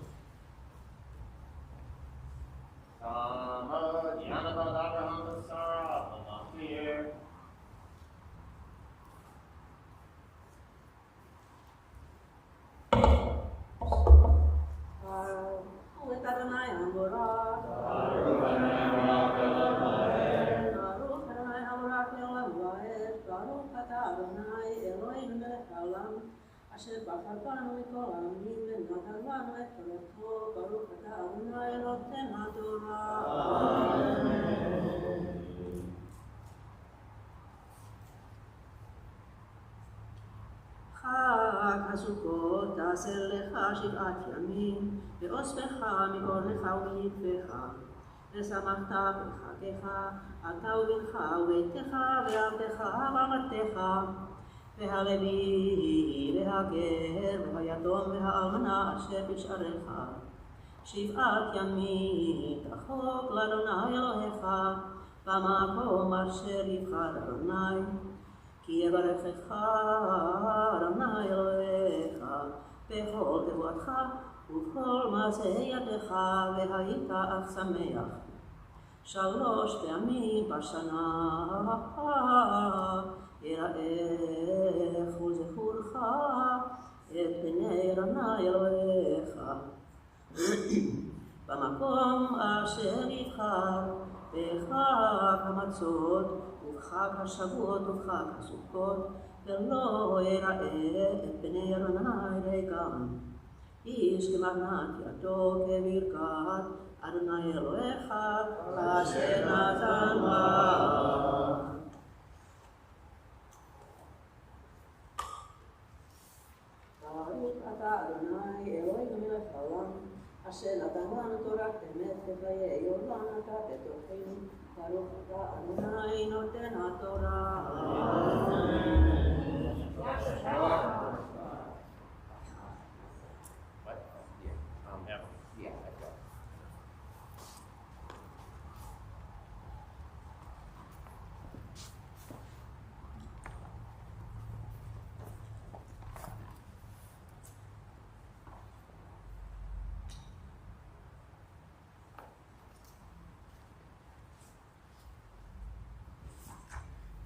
אשר בחר בנו מכל העמים ונתן לנו את תורתו, ברוך אתה אדוני נותן התורה. חג הסוכות תעשה לך 7 ימים, ואוספך מגורנך ומקדמך, ושמחת בחגיך, אתה ובנך וביתך ועבדך ועבדתך, והלוי והגר והיתום והאלמנה אשר בשעריך. 7 ימים תחוק לאדוני אלוהיך במקום אשר יבחר אדוני, כי יברכך אדוני אלוהיך בכל תבואתך ובכל מעשה ידך, והיית אך שמח. 3 פעמים בשנה יראך ולזכורך את פני אדוני אלוהיך במקום אשר יבחר, בחג המצות ובחג השבועות ובחג הסוכות, ולא יראה את פני אדוני רגע. איש כמתנת ידו כברכת אדוני אלוהיך אשר נתן לך. ברוך אתה אדוני אלוהינו מלך העולם, אשר נתן לנו תורת אמת וחיי עולם נתת בתוכנו. ברוך אתה אדוני נותן התורה.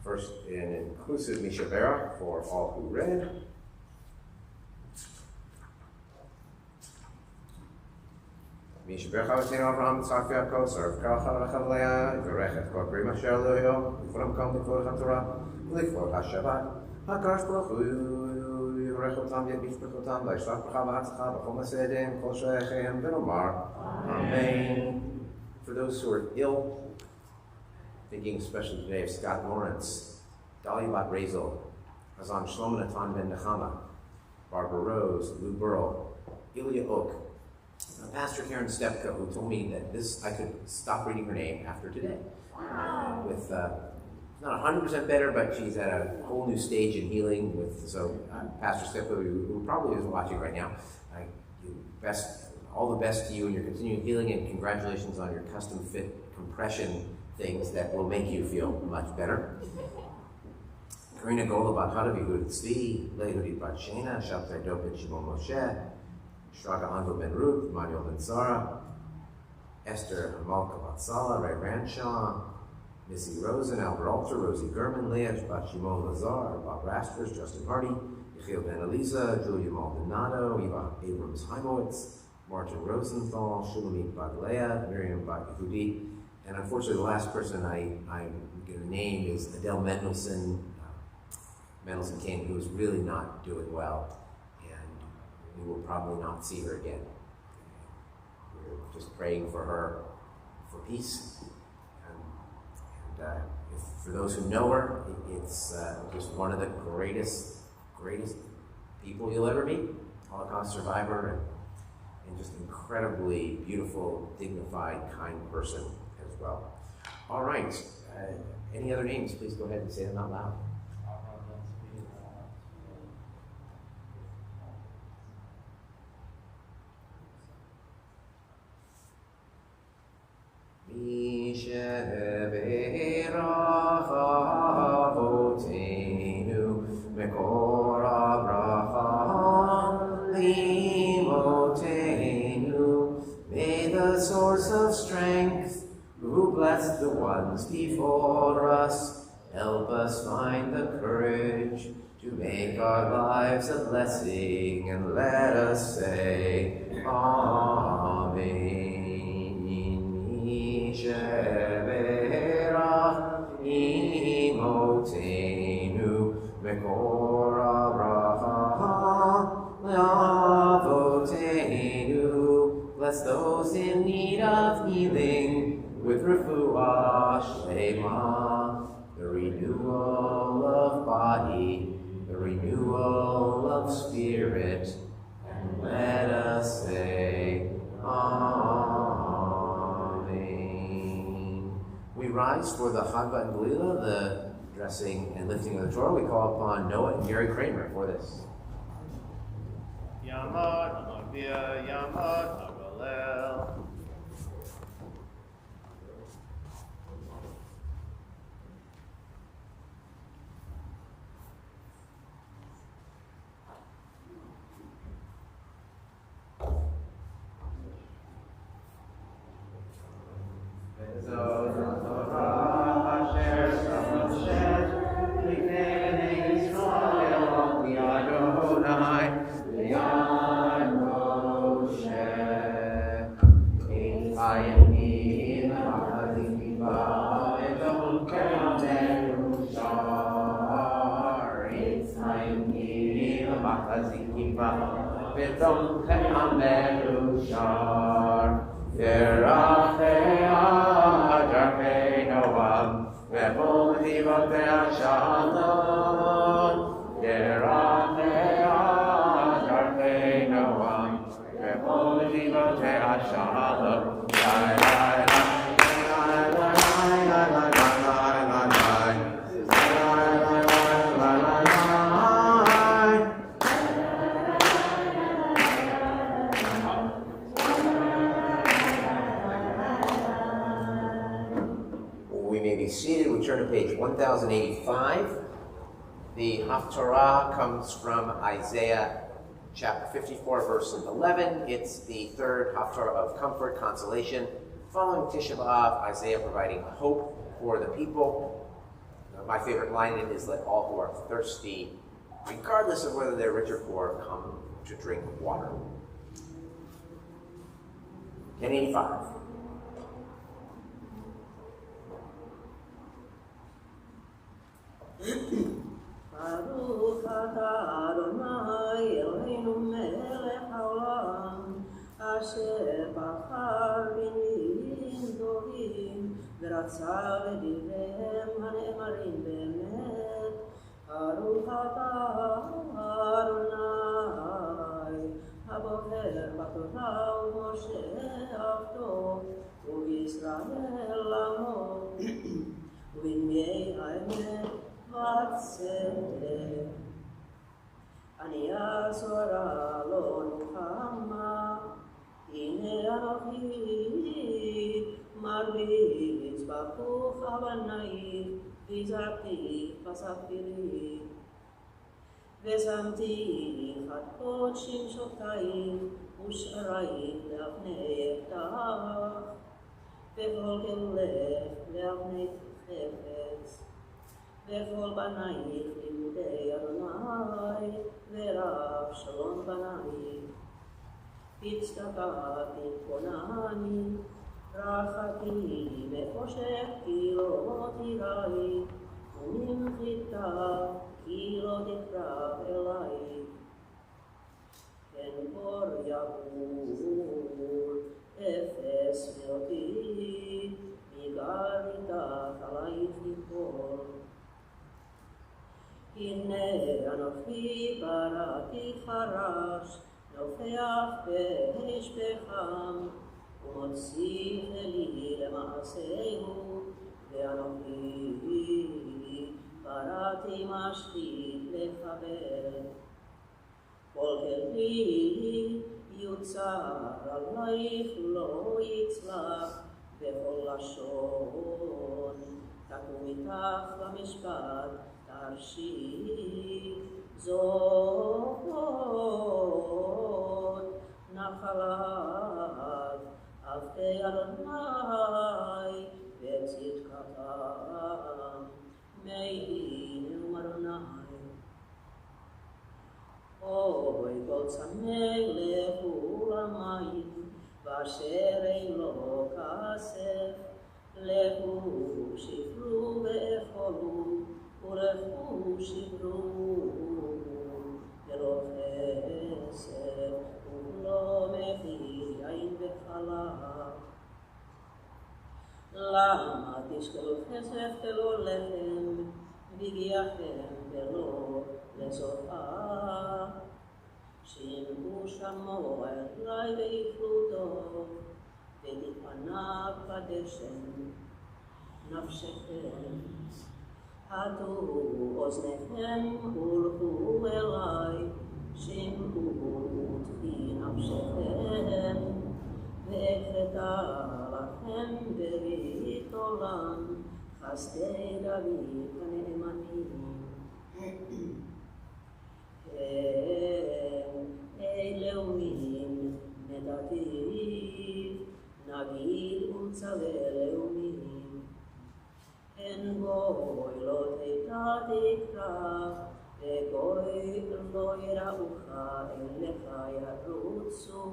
First, an inclusive Mishabera for all who read. Mishabera Chavatino Avraham Tzak Yaakov Sarv Karacha Rachel Leah Verechet Kol Prim Asher Loyo V'Kulam Kam L'Kol HaTorah L'Kol HaShabbat HaKadosh Baruch Hu Yivרך Otam Yadbich Otam V'Yishlach Bracha V'Hatzlacha B'Chol Masedim Kol Shleichem V'Nomar Amen. For those who are ill, thinking especially today of Scott Lawrence, Dali Bat Razel, Hazan Shlomo Natan Ben Nechama, Barbara Rose, Lou Burrow, Ilya Oak, Pastor Karen Stepka, who told me that I could stop reading her name after today. With not 100% better, but she's at a whole new stage in healing. So Pastor Stepka, who probably is watching right now, all the best to you in your continuing healing, and congratulations on your custom fit compression things that will make you feel much better. Karina Golabat Hadavi Tzvi, Lehudi Bat Shena, Shabtai Dopet Shimon Moshe, Shraga Ango Ben Ruth, Manuel Ben Zara, Esther Malka Batsala, Ray Ranshaw, Missy Rosen, Albert Alter, Rosie Gurman, Leah Bat Shimon Lazar, Bob Rasters, Justin Hardy, Yechiel Ben Eliza, Julia Maldonado, Eva Abrams Heimowitz, Martin Rosenthal, Shulamit Bat Leah, Miriam Bat Yehudi, and unfortunately the last person I'm going to name is Adele Mendelson King, who is really not doing well, and we will probably not see her again. We're just praying for her for peace, and for those who know her, it's just one of the greatest people you'll ever meet, Holocaust survivor, and just incredibly beautiful, dignified, kind person as well. All right, any other names? Please go ahead and say them out loud. May the source of strength, who blessed the ones before us, help us find the courage to make our lives a blessing, and let us say, Amen. Sheberach imotenu mekor abraha le'avotenu. Bless those in need of healing with refuah shlema, the renewal of body, the the renewal of spirit, and let us say, Amen. We rise for the Shabbat and Galila, the dressing and lifting of the Torah. We call upon Noah and Gary Kramer for this. Yamad Amavia Yamad Avalel. We may be seated. We turn to page 1085. The Haftarah comes from Isaiah chapter 54, verse 11. It's the third Haftarah of comfort, consolation. Following Tisha B'Av, Isaiah providing hope for the people. My favorite line in it is, let all who are thirsty, regardless of whether they're rich or poor, come to drink water. 1085. Baruch atah Adonai Eloheinu melech haolam, asher בחר בנים טובים ורצה בדבריהם הנאמרים באמת. ברוך אתה אדוני הבוחר בתורה ומשה עבדו ובישראל עמו ובנביאי האמת והצדק. אני אסורה לא נוחמה, הנה אנוכי מרביץ בפוך אבנייך, וזרקתי חשפתי לי, ושמתי חדקות שמשותייך ושערייך לאבני אקדח, וכל כלך לאבני חפץ. וכל בנייך לימודי אדוני, ורב שלום בנייך. הצטקעתי כונני, רחקי מחושך כי לא תיראי, וממחיתה כי לא תקרב אלי. כן קור יגור, אפס מאותי, מגר איתך עלייך תיפול. הנה אנוכי בראתי חרש, נופח באש פחם, ומוציא לי למעשהו, ואנוכי בראתי משחית לחבל. כל כלי יוצר עלייך לא יצלח, בכל לשון תקום איתך במשפט, תרשיך זאת נחלת עבדי אדוני וצדקתם מעין אדוני. אוי כל צמא לכו למים ואשר אין לו כסף, לכו שפרו ואכלו ולכו שברו, ולא חסר ולא מחיר יין וחלב. למה תשקלו כסף ולא לחם, והגיעכם ולא לסופה. שמעו שמו אלי ויפלו טוב, ותתפנה בדשן נפשכם. הטו אוזניכם ולכו אלי, שמעו תחי נפשכם, ואכרתה לכם ברית עולם, חסדי דוד הנאמנים. לאומים נדתיו, נגיד ונצווה לאומים. הן גוי לא תדע תקרא, וגוי לא יראוך, אליך ירוצו,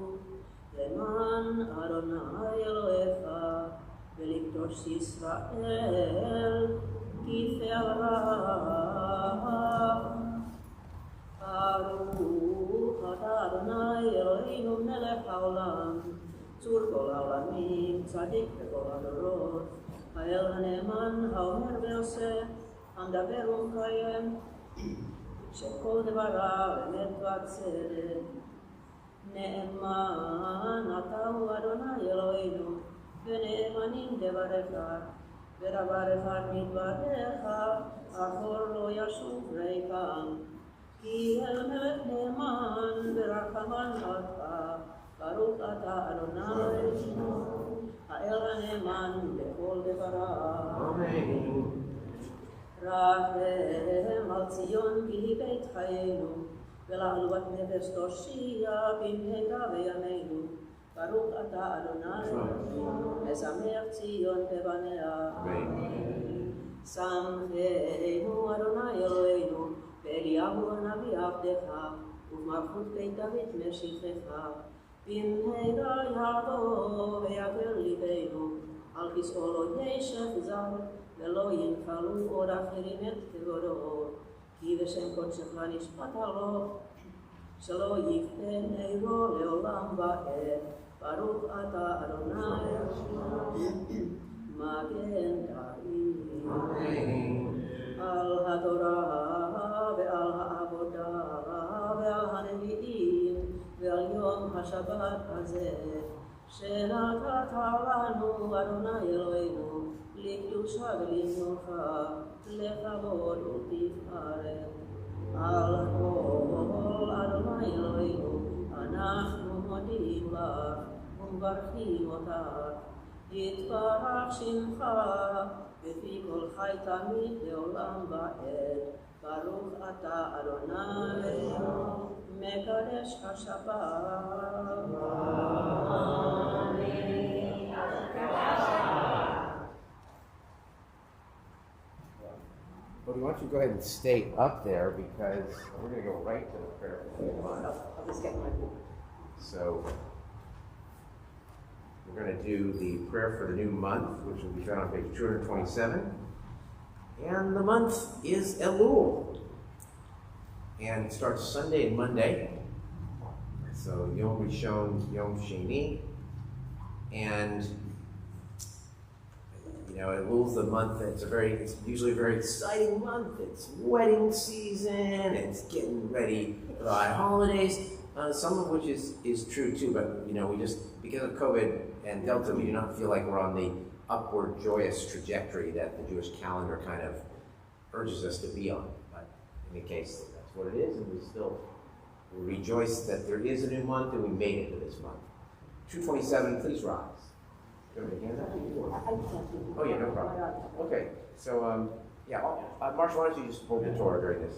למען אדוני אלוהיך, ולקדוש ישראל תפארה. ברוך אתה אדוני אלוהינו מלך העולם, צור כל העולמים, צדיק בכל הדורות, האל הנאמן האומר ועושה, המדבר ומקיים, שכל דבריו אמת וצדק. נאמן אתה הוא אדוני אלוהינו, ונאמנים דבריך, ודבר אחד מדבריך, אחור לא ישוב ריקם. כי אל מלך נאמן ורחמן אתה, ברוך אתה אדוני, האל הנאמן בכל דבריו. אמן. רחם על ציון כי היא בית חיינו, ולעלוות נפש תושיע במהרה בימינו. ברוך אתה אדוני, משמח ציון בבניה. שמחנו אדוני אלוהינו, ואליהו הנביא עבדך, ובמלכות בית דוד משיחך. במהרה יעבור ויגר ליבנו, על כסאו לא ישב זר, ולא ינחלו עוד אחרים את כבודו. כי בשם קודשך נשפט לו, שלא יפנה עירו לעולם ועד. ברוך אתה אדוני, מגן דוד. על התורה ועל העבודה ועל הנביאים ועל יום השבת הזה, שנתת לנו אדוני אלוהינו, לקדושה ולמנוחה, לכבוד ולתפארת. על כל אדוני אלוהינו אנחנו מודים לך ומברכים אותך. יתברך שמך בפי כל חי תמיד לעולם ועד. ברוך אתה אדוני מקדש השבת. Well, why don't you go ahead and stay up there because we're going to go right to the prayer for the new month. I'll just get my book. So we're going to do the prayer for the new month, which will be found on page 227. And the month is Elul. And it starts Sunday and Monday. So Yom Rishon, Yom Sheni. And you know, Elul's the month that it's usually a very exciting month. It's wedding season, it's getting ready for the holidays, some of which is true too, but you know, we just, because of COVID and Delta, we do not feel like we're on the upward joyous trajectory that the Jewish calendar kind of urges us to be on. But in any case, that's what it is, and we still rejoice that there is a new month and we made it to this month. 227, please rise. Do you want me to hand that? Oh yeah, no problem. Okay, so yeah, Marshall, why don't you just hold the Torah during this?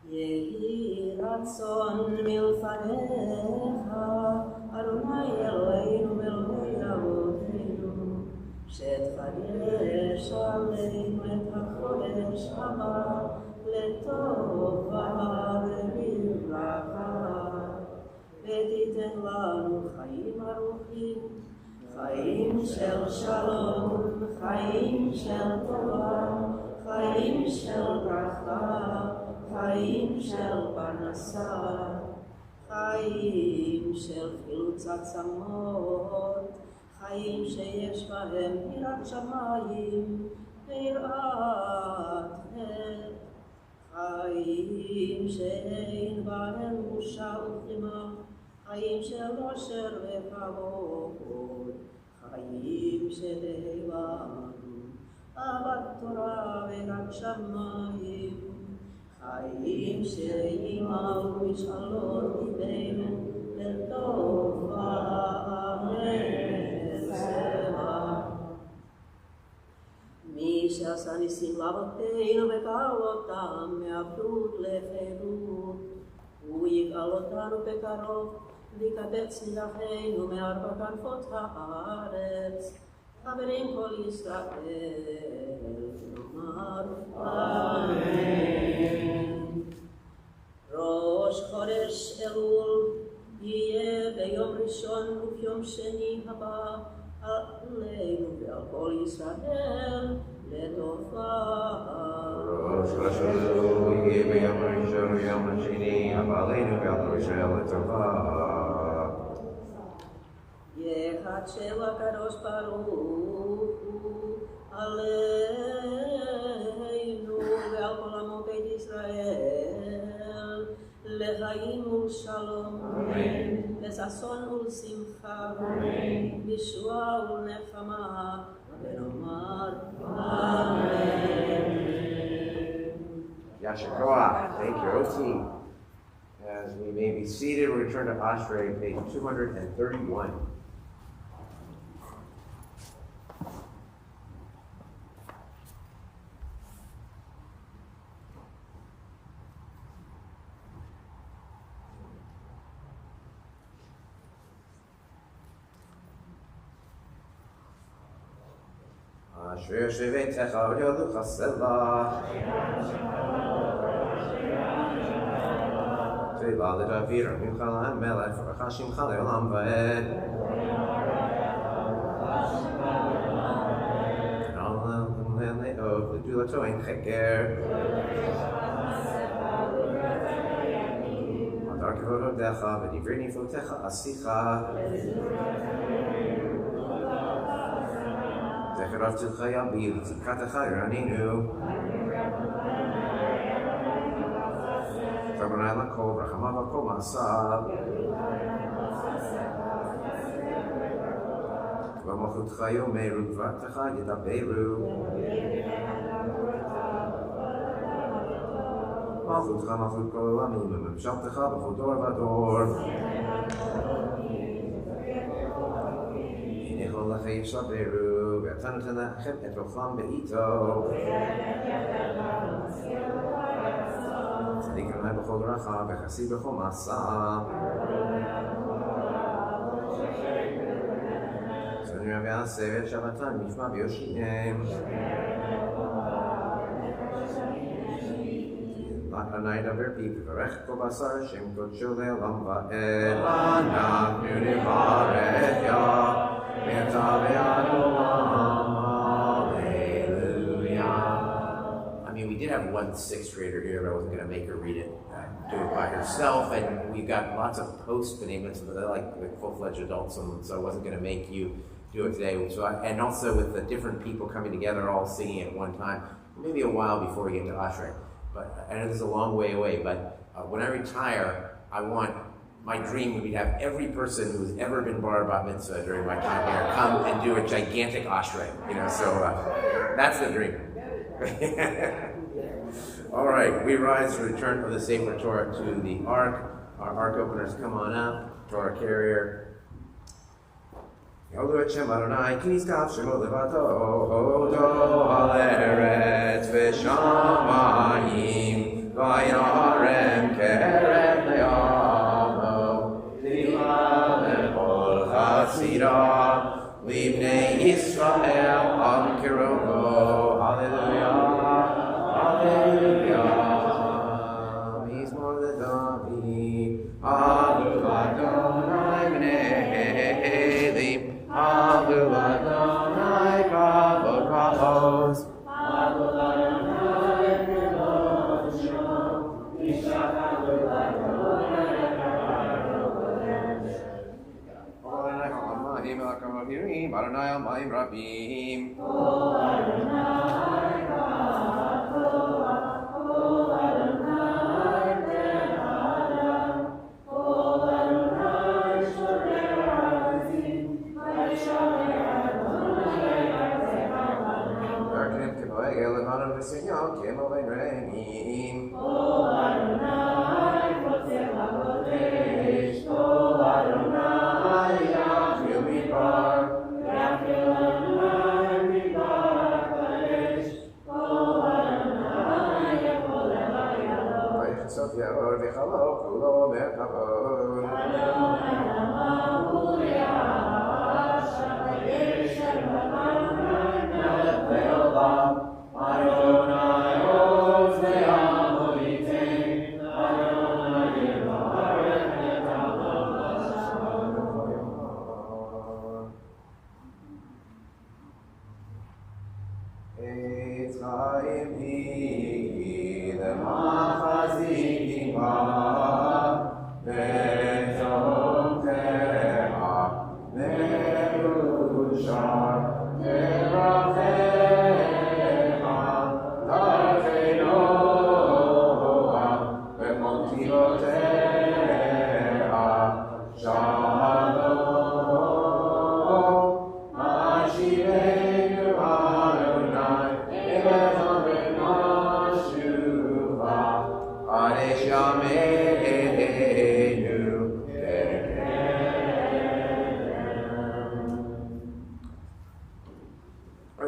יהי רצון מלפניך, אדוני אלוהינו ואלוהי אבותינו, שתחדש עלינו את החודש הבא לטובה ולברכה, ותיתן לנו חיים ארוכים, חיים של שלום, חיים של טובה, חיים של ברכה, חיים של פרנסה, חיים של חילוץ עצמות, חיים שיש בהם יראת שמיים ויראת חטא, חיים שאין בהם בושה וכלימה, חיים של עושר וכבוד, חיים שתהיבם אהבת תורה ויראת שמיים, חיים שימלאו משאלות ליבנו לטוב ונצח. מי שעשה ניסים לאבותינו וגאל אותם מעבדות לחירות, הוא יגאל אותנו בקרוב ויקבץ נידחינו מארבע כנפות הארץ. חברים כל ישראל נאמר אמן. ראש חודש אלול יהיה ביום ראשון וביום שני הבא עלינו ועל כל ישראל לטובה. ראש חודש אלול יהיה ביום ראשון וביום השני הבא עלינו ועל כל ישראל לטובה. יחדשהו הקדוש ברוך הוא עלינו ועל כל עמו בית ישראל לחיים ולשלום, לששון ולשמחה, לישועה ולנחמה, ונאמר אמן. Yasher Koach, thank you, Oti. As we may be seated, we'll return to Ashrei, page 231. Asher shevetecha v'yodu chasela Teva l'David Ramimcha l'Melech v'racha shimcha le'olam va'ed V'na'olam le'od v'dulato ein cheker V'adar k'vododecha v'divrei niflotecha asicha Zecharav Tzidchaya Bil, Tzidkatecha Yiraninu Tabanai Lakol, Rachamav Lakol Masab V'malchutcha Yomeru, V'aktecha Yidaberu Malchutcha Malchut Kol Olamim, V'memshaltecha B'chodor V'ador Hinechol Lachei Yishaberu ואתנתן לכם את רוחם בעיתו צדיק אדוני בכל דרכיו וחסי בכל מעשיו צדיק ויעשה ואת שבתן משמע ויושיעם אדוני ידבר פי וברך כל בשר שם קודשו לעולם ועד אנחנו נברך יה I mean, we did have one sixth grader here, but I wasn't going to make her read it, do it by herself, and we got lots of post-enablements, but they're like full-fledged adults, so I wasn't going to make you do it today. So and also with the different people coming together, all singing at one time, maybe a while before we get to Ashrei. But I know this is a long way away, but when I retire, my dream would be to have every person who's ever been bar mitzvah during my time here come and do a gigantic Ashrei, so that's the dream. All right, we rise to return of the Sefer Torah to the Ark. Our Ark openers, come on up, Torah carrier. Yodu et Shem Adonai, ki nizkav shemo levato, hodo al eretz v'shamayim, v'yarem kerem le'amo, li'la le'chol chasira, libnei Yisrael al kirovo, hallelujah, hallelujah. Mizmor leDavid, Alu Adonai b'nei Alu Adonai kavod brachos, Alu Adonai Melakamohirim, Adonai Almayim Rabim. Seigneur, qui est mauvais régime. O Adonai, Potzeh Lakodesh, O Adonai, Yachil Midbar, Yachil Adonai Midbar Kadesh, O Adonai, Yachol Elayalo. Vaychesot Yaor V'chalo Kulo Merkavod. Adonai Hamahu Yah, Shakadesh Adonai Melech Leolam. Adonai Oz Le'amolitin, Adonai Yevarech et Amon Hashem. Eitz Chaim Hi L'Machazik Ima V'Tom Te'ah Me'ushar Terachem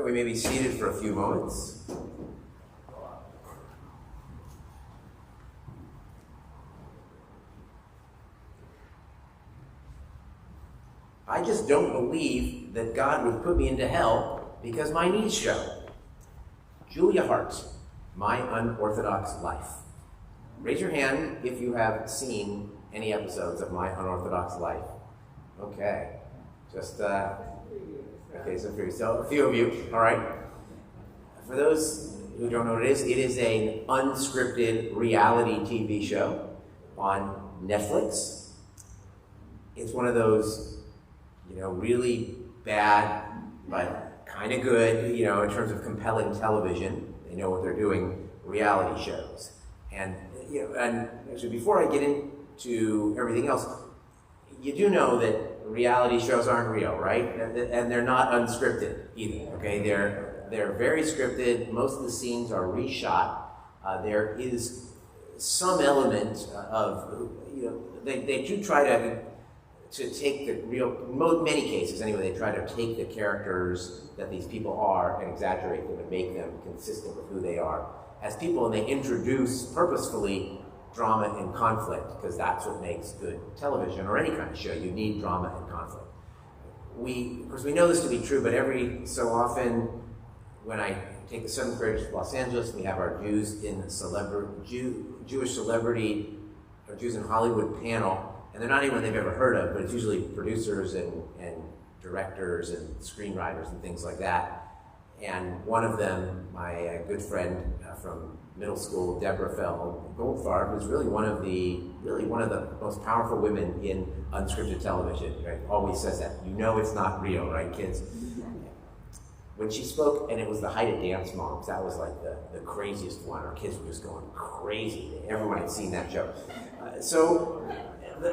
We may be seated for a few moments. I just don't believe that God would put me into hell because my knees show. Julia Hart, My Unorthodox Life. Raise your hand if you have seen any episodes of My Unorthodox Life. Okay, just okay, so a few of you, all right. For those who don't know what it is an unscripted reality TV show on Netflix. It's one of those, really bad, but kind of good, in terms of compelling television. They know what they're doing, reality shows. And, and actually before I get into everything else, you do know that reality shows aren't real, right? And they're not unscripted either, okay? They're very scripted. Most of the scenes are reshot. There is some element of, they do try to take the real, many cases anyway, they try to take the characters that these people are and exaggerate them and make them consistent with who they are as people, and they introduce purposefully drama and conflict, because that's what makes good television or any kind of show. You need drama and conflict. Of course, we know this to be true, but every so often, when I take the 7th graders to Los Angeles, we have our Jewish celebrity, or Jews in Hollywood panel, and they're not anyone they've ever heard of, but it's usually producers and directors and screenwriters and things like that. And one of them, my good friend from middle school, Deborah Fell Goldfarb, was really one of the most powerful women in unscripted television. Right? Always says that. It's not real, right, kids? When she spoke, and it was the height of Dance Moms, that was like the craziest one. Our kids were just going crazy. Everyone had seen that show.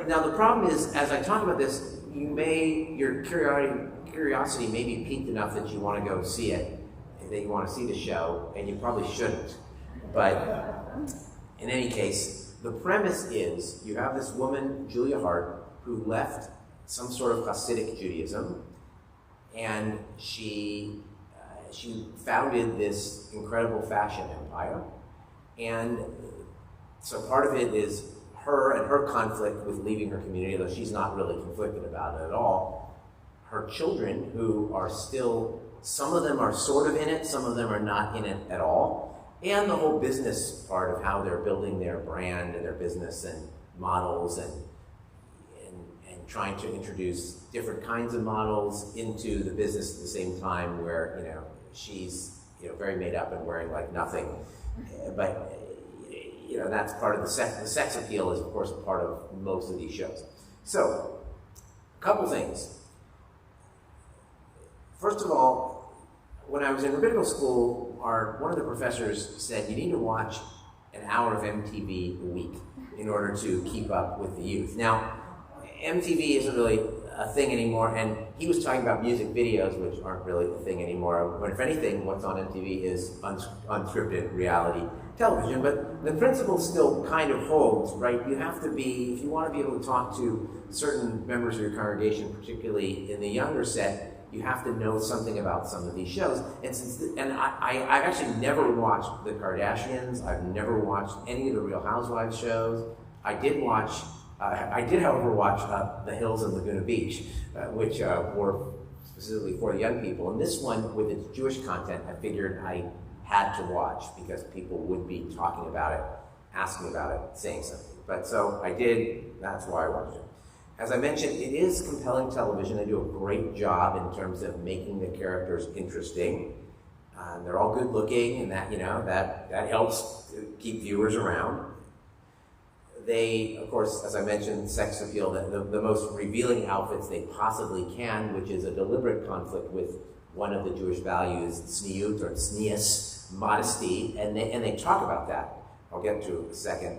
Now the problem is, as I talk about this, your curiosity may be piqued enough that you want to go see it, that you want to see the show, and you probably shouldn't. But in any case, the premise is you have this woman, Julia Hart, who left some sort of Hasidic Judaism, and she founded this incredible fashion empire. And so part of it is her and her conflict with leaving her community, though she's not really conflicted about it at all. Her children, who are still, some of them are sort of in it, some of them are not in it at all. And the whole business part of how they're building their brand and their business and models and trying to introduce different kinds of models into the business at the same time, where, she's, very made up and wearing like nothing. But, that's part of the sex appeal is, of course, part of most of these shows. So, a couple things. First of all, when I was in rabbinical school, one of the professors said you need to watch an hour of MTV a week in order to keep up with the youth. Now, MTV isn't really a thing anymore, and he was talking about music videos, which aren't really a thing anymore. But if anything, what's on MTV is unscripted reality television. But the principle still kind of holds, right? You have to be, if you want to be able to talk to certain members of your congregation, particularly in the younger set, you have to know something about some of these shows. And I've actually never watched the Kardashians. I've never watched any of the Real Housewives shows. I did, however, watch The Hills and Laguna Beach, which were specifically for the young people. And this one, with its Jewish content, I figured I had to watch because people would be talking about it, asking about it, saying something. But so I did, that's why I watched it. As I mentioned, it is compelling television. They do a great job in terms of making the characters interesting. They're all good looking, and that helps to keep viewers around. They, of course, as I mentioned, sex appeal, the most revealing outfits they possibly can, which is a deliberate conflict with one of the Jewish values, tzniut or tznius, modesty, and they talk about that. I'll get to in a second.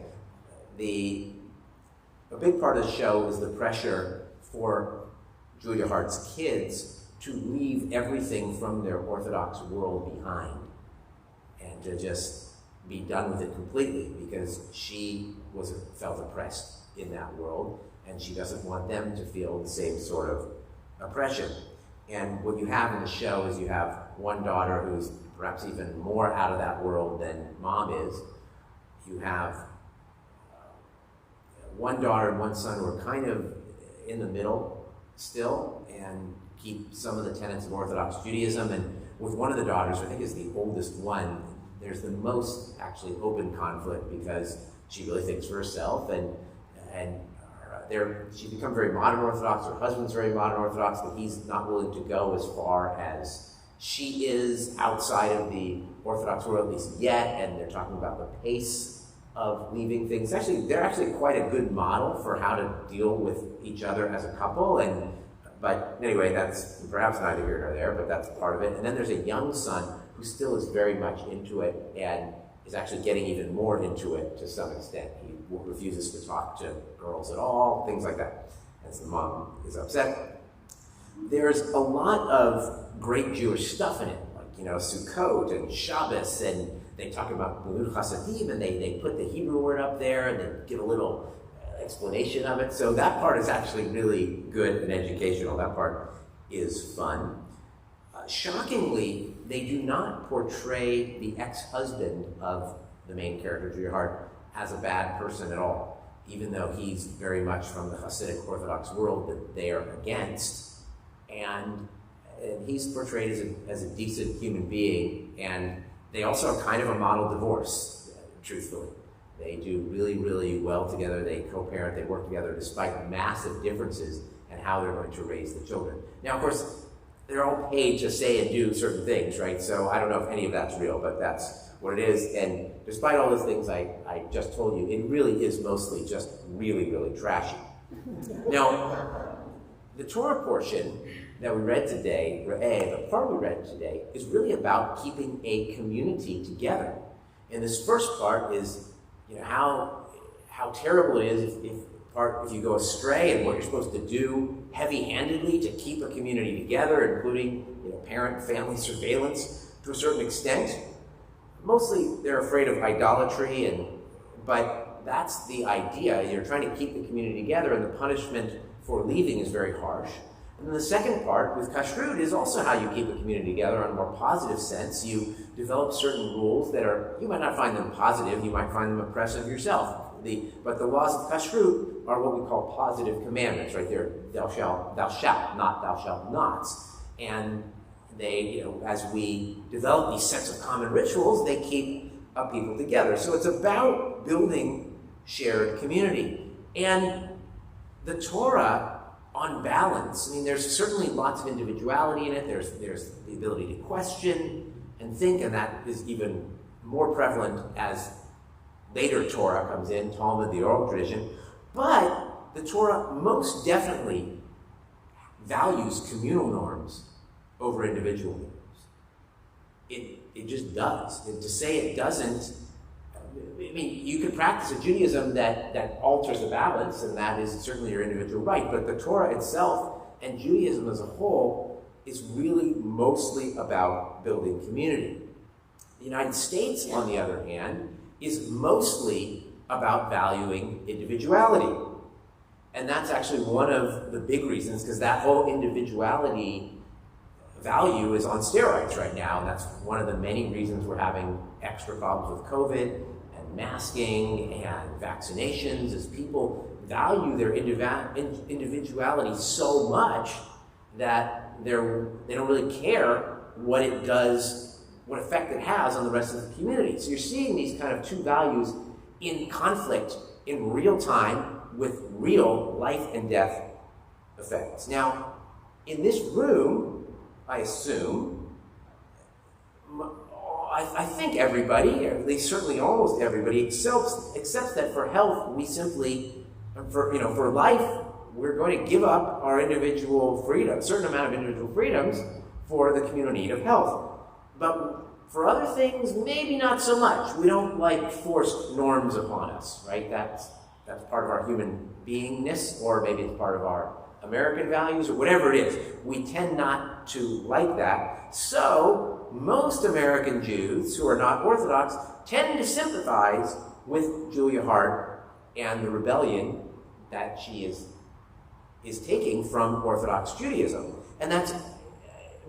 A big part of the show is the pressure for Julia Hart's kids to leave everything from their Orthodox world behind and to just be done with it completely, because she felt oppressed in that world, and she doesn't want them to feel the same sort of oppression. And what you have in the show is you have one daughter who's perhaps even more out of that world than mom is. You have one daughter and one son who are kind of in the middle still and keep some of the tenets of Orthodox Judaism. And with one of the daughters, I think is the oldest one, there's the most actually open conflict because she really thinks for herself, and she's become very modern Orthodox. Her husband's very modern Orthodox, but he's not willing to go as far as she is outside of the Orthodox world, at least yet. And they're talking about the pace of leaving things. They're actually quite a good model for how to deal with each other as a couple. But anyway, that's perhaps neither here nor there, but that's part of it. And then there's a young son who still is very much into it and is actually getting even more into it to some extent. He refuses to talk to girls at all, things like that, as the mom is upset. There's a lot of great Jewish stuff in it, like, Sukkot and Shabbos, and they talk about Gemilut Chasadim, and they put the Hebrew word up there, and they give a little explanation of it. So that part is actually really good and educational. That part is fun. Shockingly, they do not portray the ex-husband of the main character, Julia Hart, as a bad person at all, even though he's very much from the Hasidic Orthodox world that they are against. And he's portrayed as a decent human being, and they also are kind of a model divorce, truthfully. They do really, really well together. They co-parent, they work together despite massive differences in how they're going to raise the children. Now, of course, they're all paid to say and do certain things, right? So I don't know if any of that's real, but that's what it is. And despite all those things I just told you, it really is mostly just really, really trashy. Now, the Torah portion that we read today, the part we read today, is really about keeping a community together. And this first part is, how terrible it is if you go astray and what you're supposed to do heavy-handedly to keep a community together, including parent-family surveillance to a certain extent. Mostly they're afraid of idolatry, but that's the idea. You're trying to keep the community together, and the punishment for leaving is very harsh. And then the second part with kashrut is also how you keep a community together in a more positive sense. You develop certain rules that you might not find them positive, you might find them oppressive yourself. But the laws of kashrut are what we call positive commandments, right? They're thou shalt, not thou shalt nots. And they, as we develop these sets of common rituals, they keep people together. So it's about building shared community. And the Torah, on balance, there's certainly lots of individuality in it. There's the ability to question and think, and that is even more prevalent as later Torah comes in, Talmud, the oral tradition. But the Torah most definitely values communal norms over individualism. It just does. And to say it doesn't, I mean, you could practice a Judaism that alters the balance, and that is certainly your individual right, but the Torah itself and Judaism as a whole is really mostly about building community. The United States, on the other hand, is mostly about valuing individuality. And that's actually one of the big reasons, because that whole individuality value is on steroids right now, and that's one of the many reasons we're having extra problems with COVID and masking and vaccinations, is people value their individuality so much that they don't really care what it does, what effect it has on the rest of the community. So you're seeing these kind of two values in conflict in real time with real life and death effects. Now, in this room, I assume, I think everybody, or at least certainly almost everybody, accepts that for health, we simply, for life, we're going to give up our individual freedom, a certain amount of individual freedoms for the community of health. But for other things, maybe not so much. We don't like forced norms upon us, right? That's part of our human beingness, or maybe it's part of our American values, or whatever it is. We tend not to like that. So most American Jews who are not Orthodox tend to sympathize with Julia Hart and the rebellion that she is taking from Orthodox Judaism. And that's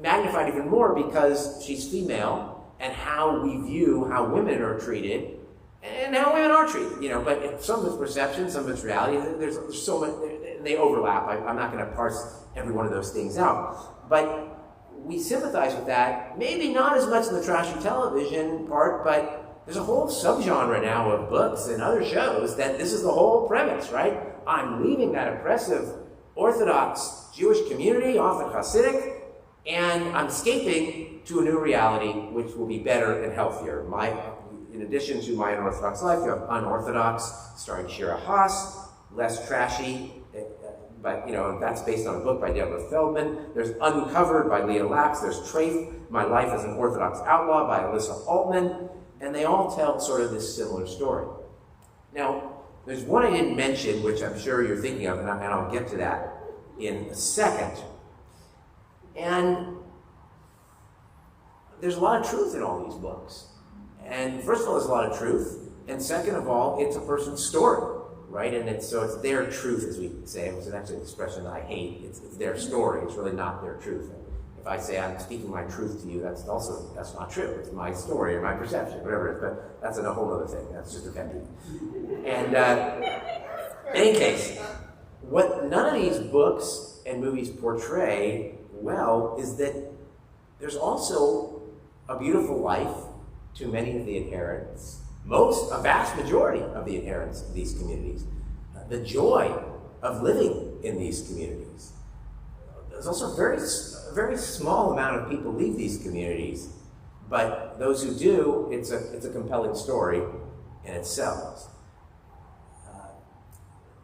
magnified even more because she's female, and how we view how women are treated and how women are treated. But some of it's perception, some of it's reality. There's so much, and they overlap. I'm not going to parse every one of those things out. But we sympathize with that, maybe not as much in the trashy television part, but there's a whole subgenre now of books and other shows that this is the whole premise, right? I'm leaving that oppressive Orthodox Jewish community, often Hasidic, and I'm escaping to a new reality which will be better and healthier. In addition to My Unorthodox Life, you have Unorthodox, starring Shira Haas, less trashy, but that's based on a book by Deborah Feldman. There's Uncovered by Leah Lax. There's Trafe, My Life as an Orthodox Outlaw by Alyssa Altman, and they all tell sort of this similar story. Now, there's one I didn't mention, which I'm sure you're thinking of, and I'll get to that in a second. And there's a lot of truth in all these books. And first of all, there's a lot of truth. And second of all, it's a person's story, right? And it's their truth, as we say. It was actually an expression that I hate. It's their story. It's really not their truth. And if I say I'm speaking my truth to you, that's not true. It's my story or my perception, whatever it is. But that's a whole other thing. That's just a pet peeve. And in any case, what none of these books and movies portray well is that there's also a beautiful life to many of the adherents, a vast majority of the adherents of these communities, the joy of living in these communities. There's also a very small amount of people leave these communities, but those who do, it's a compelling story in itself.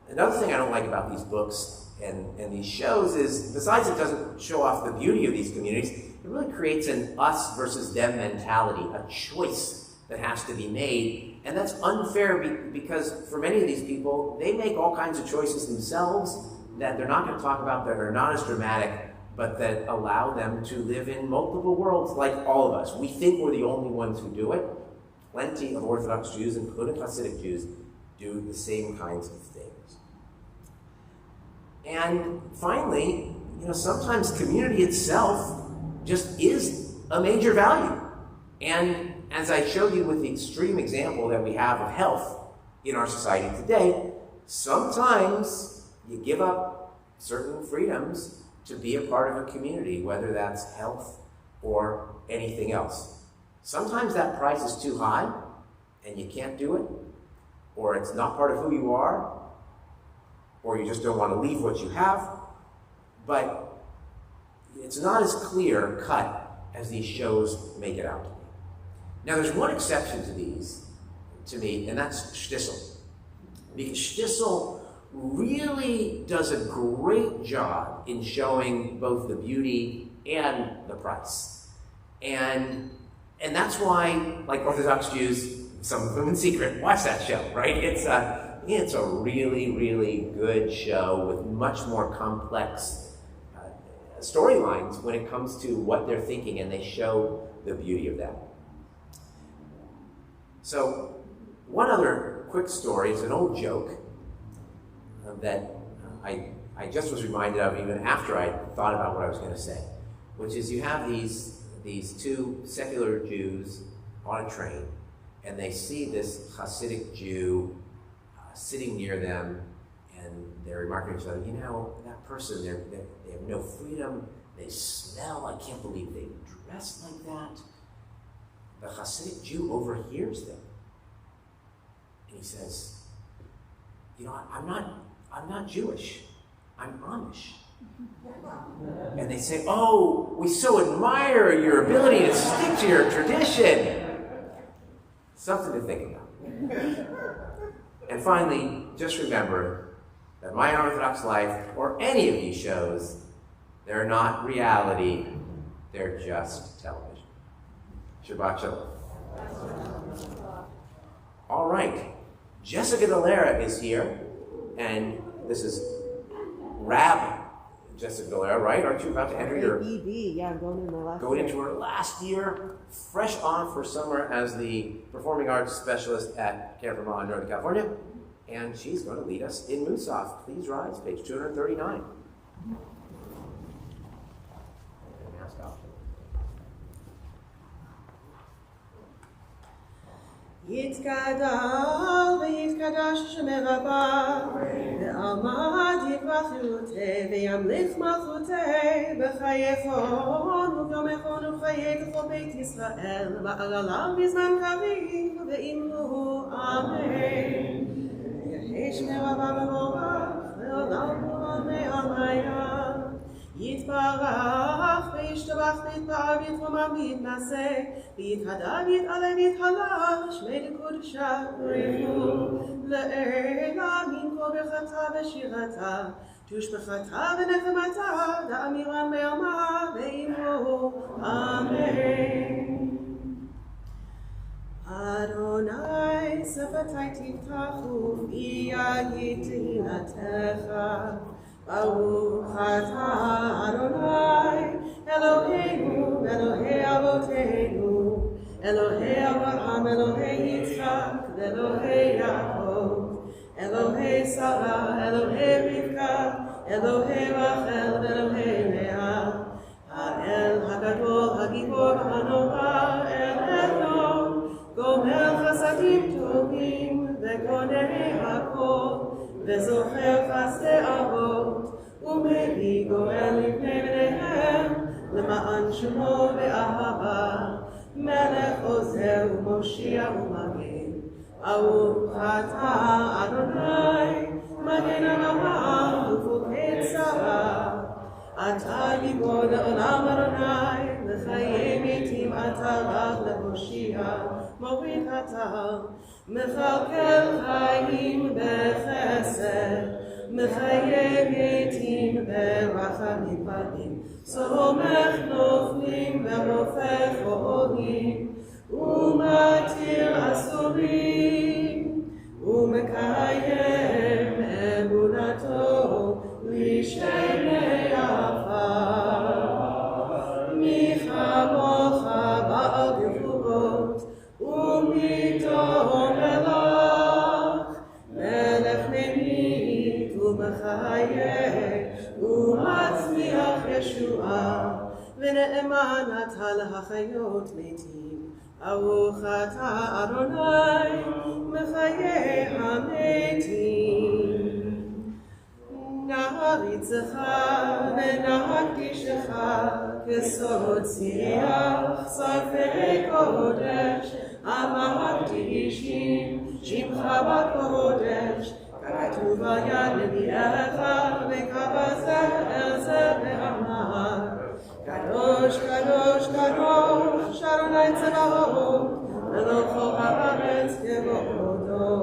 Another thing I don't like about these books and these shows is, besides it doesn't show off the beauty of these communities, it really creates an us versus them mentality, a choice that has to be made. And that's unfair because for many of these people, they make all kinds of choices themselves that they're not going to talk about, that are not as dramatic, but that allow them to live in multiple worlds like all of us. We think we're the only ones who do it. Plenty of Orthodox Jews, including Hasidic Jews, do the same kinds of things. And finally, sometimes community itself just is a major value. And as I showed you with the extreme example that we have of health in our society today, sometimes you give up certain freedoms to be a part of a community, whether that's health or anything else. Sometimes that price is too high and you can't do it, or it's not part of who you are, or you just don't want to leave what you have, but it's not as clear cut as these shows make it out to be. Now, there's one exception to these, to me, and that's Shtisel. Because Shtisel really does a great job in showing both the beauty and the price. And that's why, like Orthodox Jews, some of them in secret, watch that show, right? It's a really, really good show with much more complex storylines when it comes to what they're thinking, and they show the beauty of that. So, one other quick story is an old joke that I just was reminded of even after I thought about what I was going to say, which is you have these two secular Jews on a train, and they see this Hasidic Jew sitting near them, and they're remarking to each other, you know, that person, they have no freedom, they smell, I can't believe they dress like that. The Hasidic Jew overhears them, and he says, you know, I'm not Jewish, I'm Amish. And they say, oh, we so admire your ability to stick to your tradition. Something to think about. And finally, just remember that My Unorthodox Life, or any of these shows, they're not reality, they're just television. Shabbat Shalom. All right, Jessica Dolera is here, and this is Rab Jessica Dolera, right? Aren't you about to enter your... ED, yeah, I'm going in my last Going year. into her last year, fresh off her summer as the performing arts specialist at Camp Vermont, Northern California. And she's going to lead us in Musaf. Please rise, page 239. Mask off. יתגדל ויתקדש שמי רבה, ועמד יברח ירותי, וימליך מלכותי, בחייכון וביומכון וחיי כל בית ישראל, בעגלם בזמן קריב, ואמרו אמן. יהי שמי רבה מבורך, לעולם ולעולמי עלמיה. יתברך וישתבח ויתפאר ויתרומם ויתנשא ויתהדר ויתעלה ויתהלל שמי לקודשה בריחו לעילה מן כל ברכתה ושירתה תושבחתה ונחמתה דאמירן ביומה ואמרו אמן. אדוני שפתי תפתחו ויגיד תהילתך ברוך אתה אדוני אלוהינו אלוהי אבותינו אלוהי אברהם אלוהי יצחק ואלוהי יעקב אלוהי שרה אלוהי רבקה אלוהי רחל ואלוהי לאה האל הגדול הגיבור הנורא אל עליון גומר חסדים טובים וקונה הכל וזוכר חסדי אבות, ומביא גואל לפני בניהם, למען שמו באהבה, מלך עוזר ומושיע ומגן. ברוך אתה אדוני, מגן העם ופוקד שרה. אתה גיבור לעולם אדוני, לחיי מתים אתה רק להושיע, מוריד אתה. מכלכל חיים בחסד, מחיי מתים ברחמים פנים, סומך נופלים ורופא חולים, ומתיר אסורים, ומקיים אמונתו לשני עפר. מי כמוך בעל גבורות, ומתו מלך, מלך ממית ומחיה, ומצמיח ישועה, ונאמן אתה להחיות מתים. ברוך אתה אדוני, מחיי המתים. נעריצך ונקדישך כסוד שיח שרפי קודש, המקדישים שמך בקודש, ככתוב על יד נביאך וכבזה אל זה ואמר, קדוש קדוש קדוש אדוני צבאות, מלכו הארץ כבודו.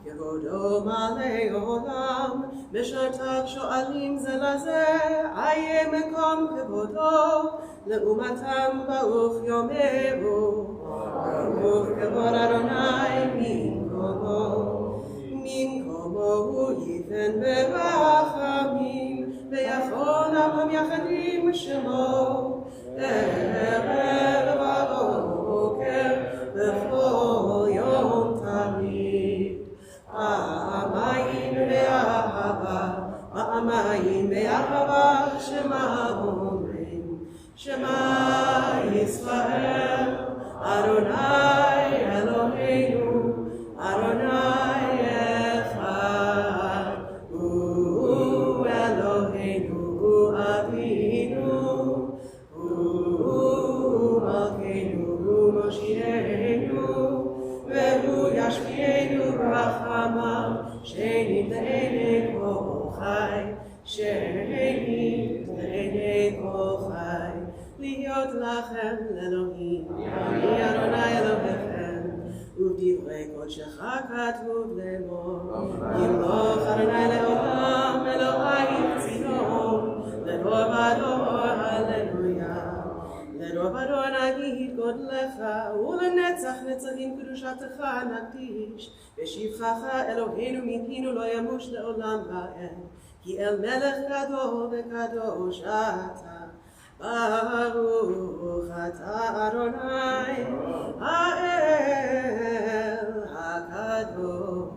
כבודו מלא עולם משרתיו שואלים זה לזה, איה מקום כבודו, לעומתם ברוך יאמרו, ברוך כבוד אדוני ממקומו הוא ייתן ברחמים, ויחונם המייחדים שמו, ערב ובוקר בכל יום תמיד. פעמיים באהבה שמה אומרים, שמע ישראל, אדוני אלוהינו, אדוני אחד, הוא אלוהינו, הוא אבינו, הוא מלכנו, הוא מושיענו, והוא ישפיענו ברחמיו, שנית לעיני כל חי, שנית לעיני כל חי, להיות לכם לאלוהים, אני אדוני אלוהיכם, ובדברי קודשך כתוב לאמור, ימלוך אדוני לעולם, אלוהי ציון, לדור ודור, הללויה. לדור ודור נגיד גודלך, ולנצח נצחים קדושתך נקדיש, בשבחך אלוהינו מפינו לא ימוש לעולם ועד, כי אל מלך גדול וקדוש אתה. ברוך אתה אדוני האל הקדוש.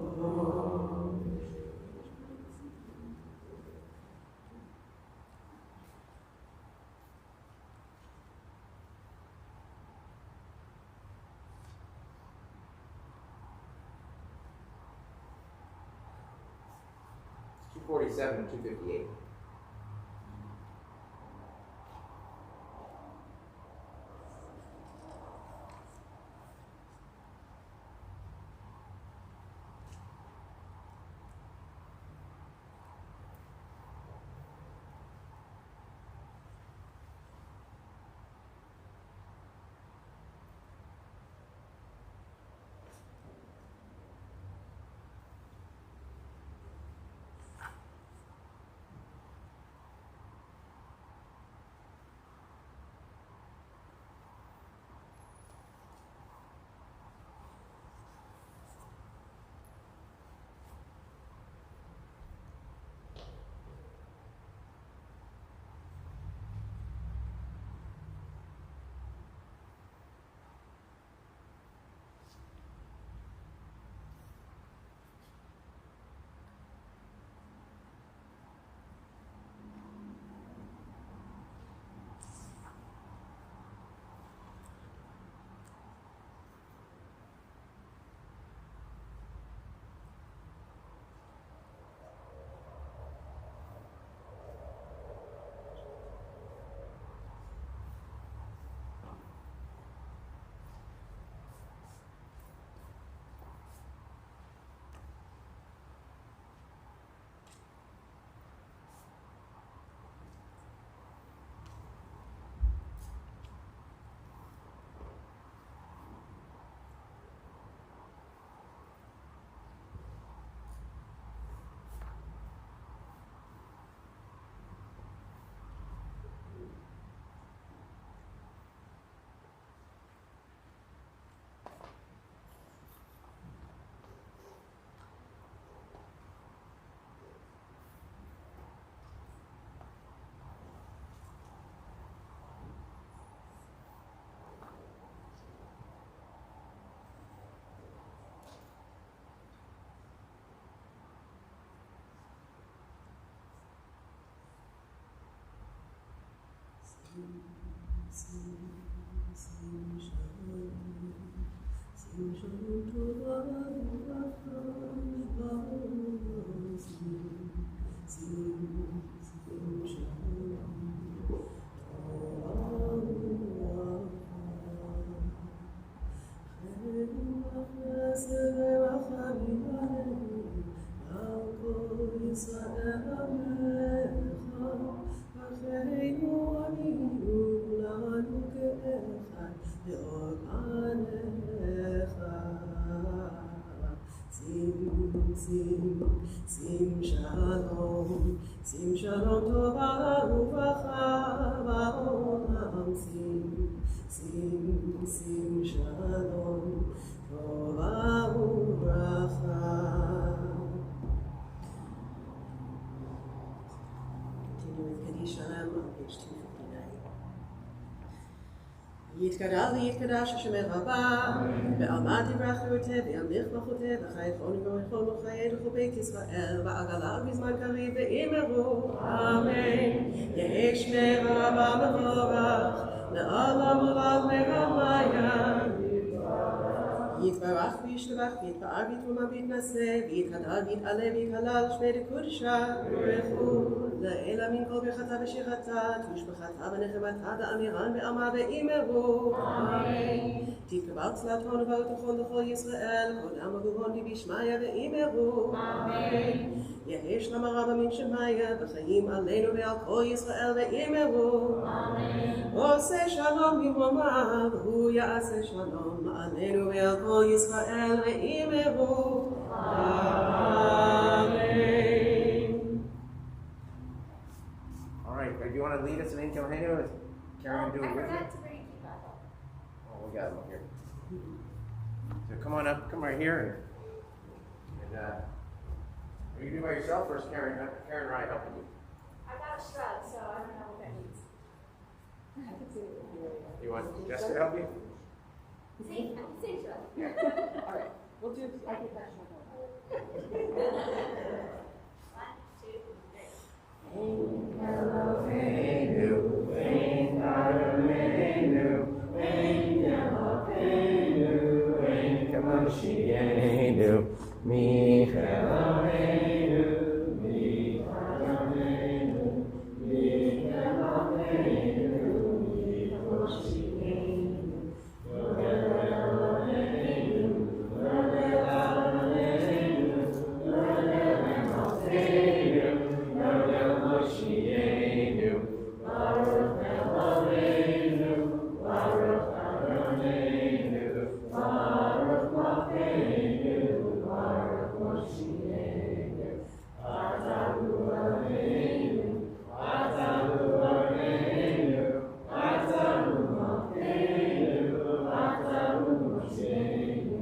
$247 and $258. Shalom Tova Uvacha Ba'olam. Sing Shalom Tova Uvacha. Continue with Kaddish Shalom on page 259. יתגדל ויתקדש השם רבה, ועמד יברח וירטה, וימליך מלכותה, וחי כל נגרום לכל מלכי לכל בית ישראל, ועגלה בזמן קריב, ואמרו, אמן. יהי שמי רבה מבורך, לעולם ולעד מרמיה. יתברך וישתבח, ויתפאר ויתרומה ויתנשא, ויתהדר ויתעלה ויתהלל, שמי דקודשה, ברכו. לאל אמין כל ברכתה ושירתה, תושבחתה ונחמתה דאמירן בעמה ואמרו, אמן. תתקבל צלתון ובאותכון לכל ישראל, קודם וגורון דבשמיא ואמרו, אמן. יהי שלום הרב אמין שמיא, וחיים עלינו ועל כל ישראל ואמרו, אמן. עושה שלום במרומיו, והוא יעשה שלום עלינו ועל כל ישראל ואמרו, אמן. All right, do you want to lead us in Kohennu? Is Karen going to do it with you? I forgot to bring you back up. Oh, we got him up here. So come on up, come right here. And are you do it by yourself or is Karen and I helping you? I got a strut, so I don't know what that means. You want Jess to help you? See, I can say strut. All right, we'll do. I get that shot. 1, 2, 3. Eloheinu, ein Adonenu, ein Eloheinu, ein Kamoshienu, Michaeloheinu, Michaeloheinu, Michaeloheinu, Michoshienu, Eloheinu, Eloheinu, Eloheinu, Moshienu, Baruch Eloheinu, Baruch Adonenu, Baruch Malkeinu, Baruch Moshienu, Atahu Eloheinu, Atahu Eloheinu, Atahu Malkeinu, Atahu Moshienu,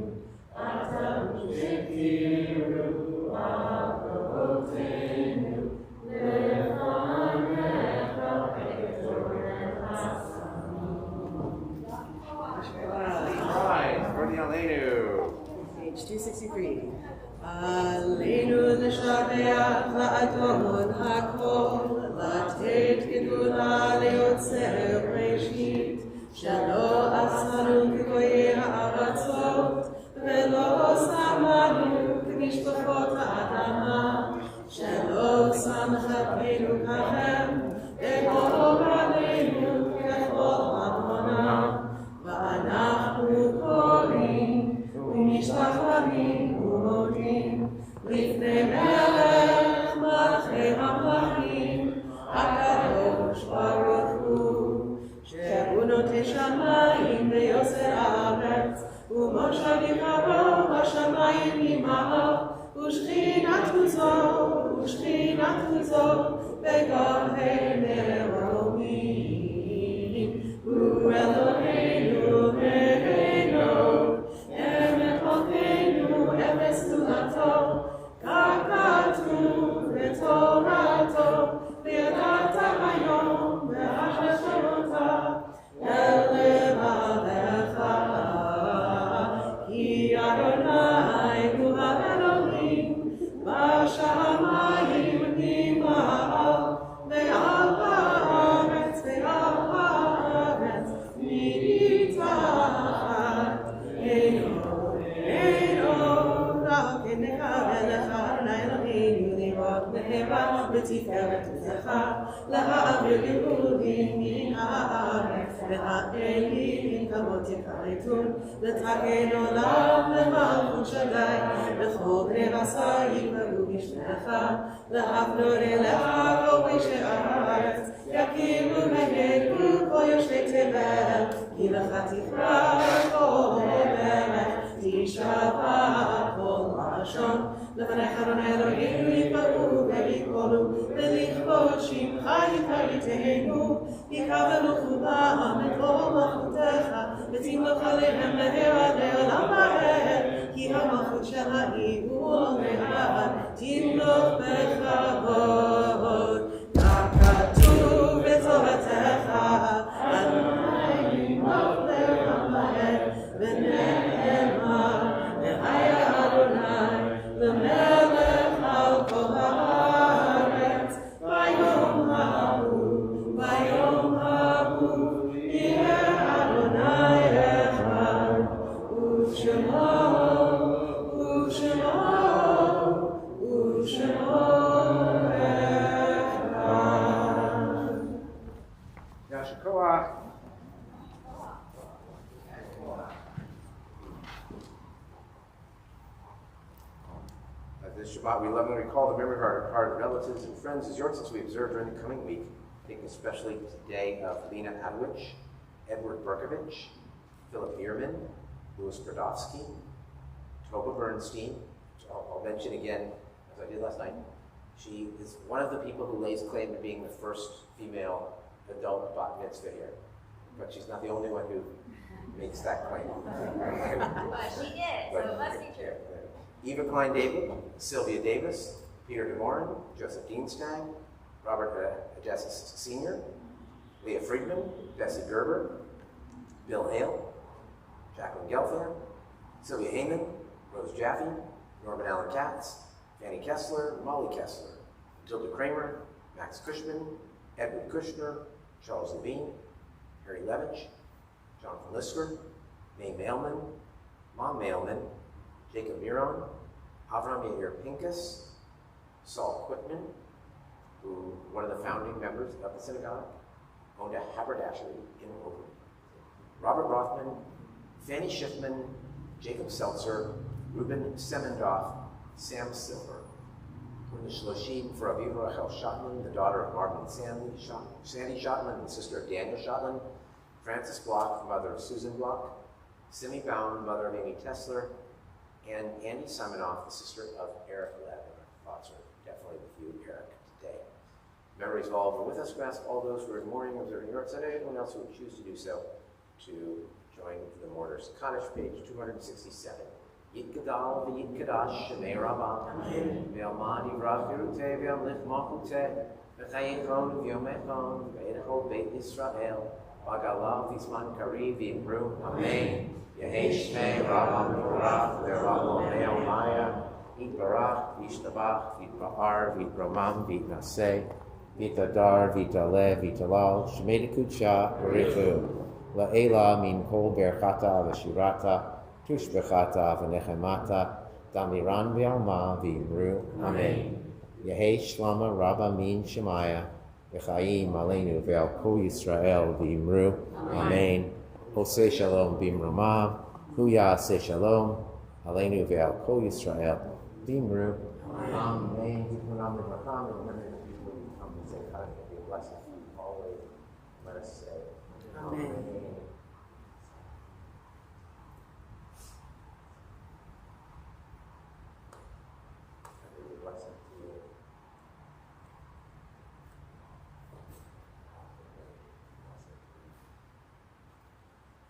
Atahu Shekiru, Akavotenu, Page 263. Aleinu לשבח לאדון הכל, לתת גדולה ליוצר בראשית, שלא עשנו כגויי הארצות, ולא שמנו כמשפחות האדמה, שלא שמחתנו ככם, וכל עלינו ככל עמונה, ואנחנו קוראים ומשתחווים ומודים לפני מלך מלכי המלכים, הקדוש ברוך הוא, שהוא נוטה שמיים ויוצר הארץ, ומושב יקרו בשמיים ממעל, ושכינתו זו בגבהי מרומים. הוא אלוהינו אמת מלכנו, אפס תלתו, כך כתוב בתורתו, וידעת היום והחשבת אל לבבך, כי אדוני הוא האלוהים בשמיים ממעל, ועל הארץ מתחת. אינו רק נקרא לך אלוהינו לראות מהרה בתפארת וזכר, להעביר גאולים מן הארץ, והאלים כמות יקריתון, לתקן עולם למלכות שדי, וכל בני בשר יקראו בשמך, להפנות אליך כל פשעי הארץ, יכירו וידעו כל יושבי תבל, כי לך תקרא כל מלך, תשבע כל לשון, לפניך אדוני אלוהינו יתברכו ויקבלו ולכבוד שמך יתהינו יקבלו כולם את אור מלכותך ותמלוך עליהם מהרה לעולם ועד כי המלכות של העיר ולעד תמלוך בכבוד ככתוב בתורתך אדוני ימלוך לעולם ועד ונאמר והיה אדוני למלך על כל הארץ ביום ההוא יהיה אדוני אחד ושמו אחד. Yasher Koach. This Shabbat, we love and recall the memory of our departed relatives and friends as yortzes we observe during the coming week, thinking especially today of Lena Adwich, Edward Berkovich, Philip Ehrman, Louis Brodowski, Toba Bernstein, which I'll mention again, as I did last night. She is one of the people who lays claim to being the first female adult bat mitzvah here, but she's not the only one who makes that claim. But she did, so it must be true. Eva Klein David, Sylvia Davis, Peter DeMorin, Joseph Dienstag, Robert Ajessis Sr., Leah Friedman, Bessie Gerber, Bill Hale, Jacqueline Gelfand, Sylvia Heyman, Rose Jaffe, Norman Allen Katz, Fanny Kessler, Molly Kessler, Tilda Kramer, Max Cushman, Edward Kushner, Charles Levine, Harry Levitch, Jonathan Lisker, May Mailman, Mom Mailman, Jacob Miron, Avram Yair Pincus, Saul Quitman, who one of the founding members of the synagogue, owned a haberdashery in Oakland. Robert Rothman, Fanny Schiffman, Jacob Seltzer, Ruben Semendoff, Sam Silver. When the Shloshim for Aviva Rachel Shotland, the daughter of Marvin and Sandy Shotland and sister of Daniel Shotland, Frances Block, mother of Susan Block, Simi Bound, mother of Amy Tesler, and Andy Simonoff, the sister of Eric Levin. Our thoughts are definitely with you, Eric, today. Memories of all who are with us. We ask all those who are in mourning, observing York Sunday, anyone else who would choose to do so, to join the mourners. Kaddish, page 267. Yit Gadal v'Yit Kadash Shemei Rabbah Ve'alma Divrach Yeruteh Ve'amlich Malchuteh V'chayechon V'yomechon Ve'edechol Beit Yisrael V'agalav V'zman Kariv V'imru Amen Yehei Shmei Rabbah V'orach Ve'ramo Ve'omaya Yitbarach V'yishtabach V'yitbahar V'yitromam V'yitnaseh V'yitadar V'yitaleh V'yitalal Shemei Dekudsha V'richu La'ela Min Kol Berchata V'shirata Tushbechata v'nechemata, damiran v'alma v'imru, amen. Yehei shlama rabba min shemaya, v'chaim aleinu v'al kol Yisrael v'imru, amen. Oseh shalom b'imramav, hu ya'aseh shalom, aleinu v'al kol Yisrael v'imru, amen. Yikunam v'racham, and when we come and say, God, be a blessing always. Let us say, amen.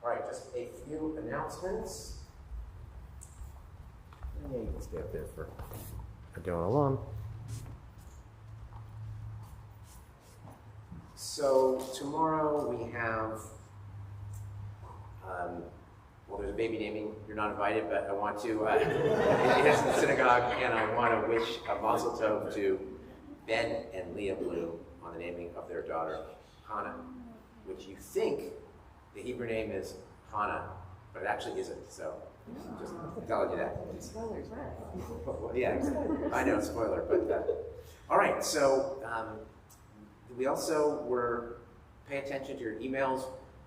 All right, just a few announcements. Yeah, you can stay up there for going along. So tomorrow we have, well, there's a baby naming. You're not invited, but I want to. It is the synagogue, and I want to wish a mazel tov to Ben and Leah Bloom on the naming of their daughter Hannah, which you think the Hebrew name is Hannah, but it actually isn't. So, just telling you that. Well, yeah, exactly. I know, spoiler, but all right. So we also were pay attention to your emails.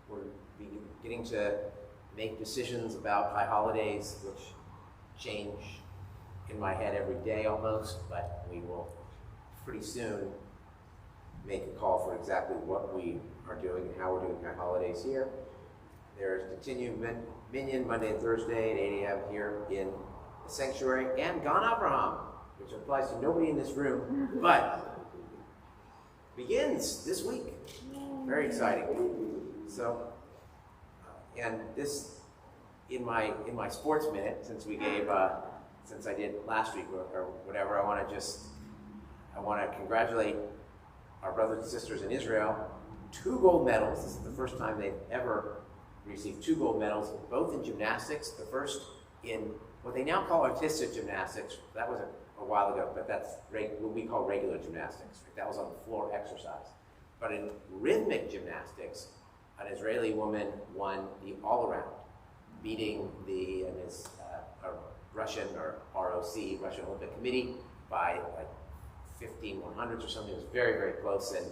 We're beginning to make decisions about high holidays, which change in my head every day almost. But we will pretty soon make a call for exactly what we are doing and how we're doing high holidays here. There's continued Minyan Monday and Thursday at 8 a.m. here in the sanctuary, and Gan Abraham which applies to nobody in this room, but begins this week. Very exciting. So, and this, in my sports minute, since we gave, since I did last week or whatever, I want to congratulate our brothers and sisters in Israel. 2 gold medals. This is the first time they've ever received 2 gold medals, both in gymnastics. The first in what they now call artistic gymnastics. That was a while ago, but that's what we call regular gymnastics. That was on the floor exercise. But in rhythmic gymnastics, an Israeli woman won the all-around, beating the Russian or ROC, Russian Olympic Committee, by like 15/100s or something. It was very, very close, and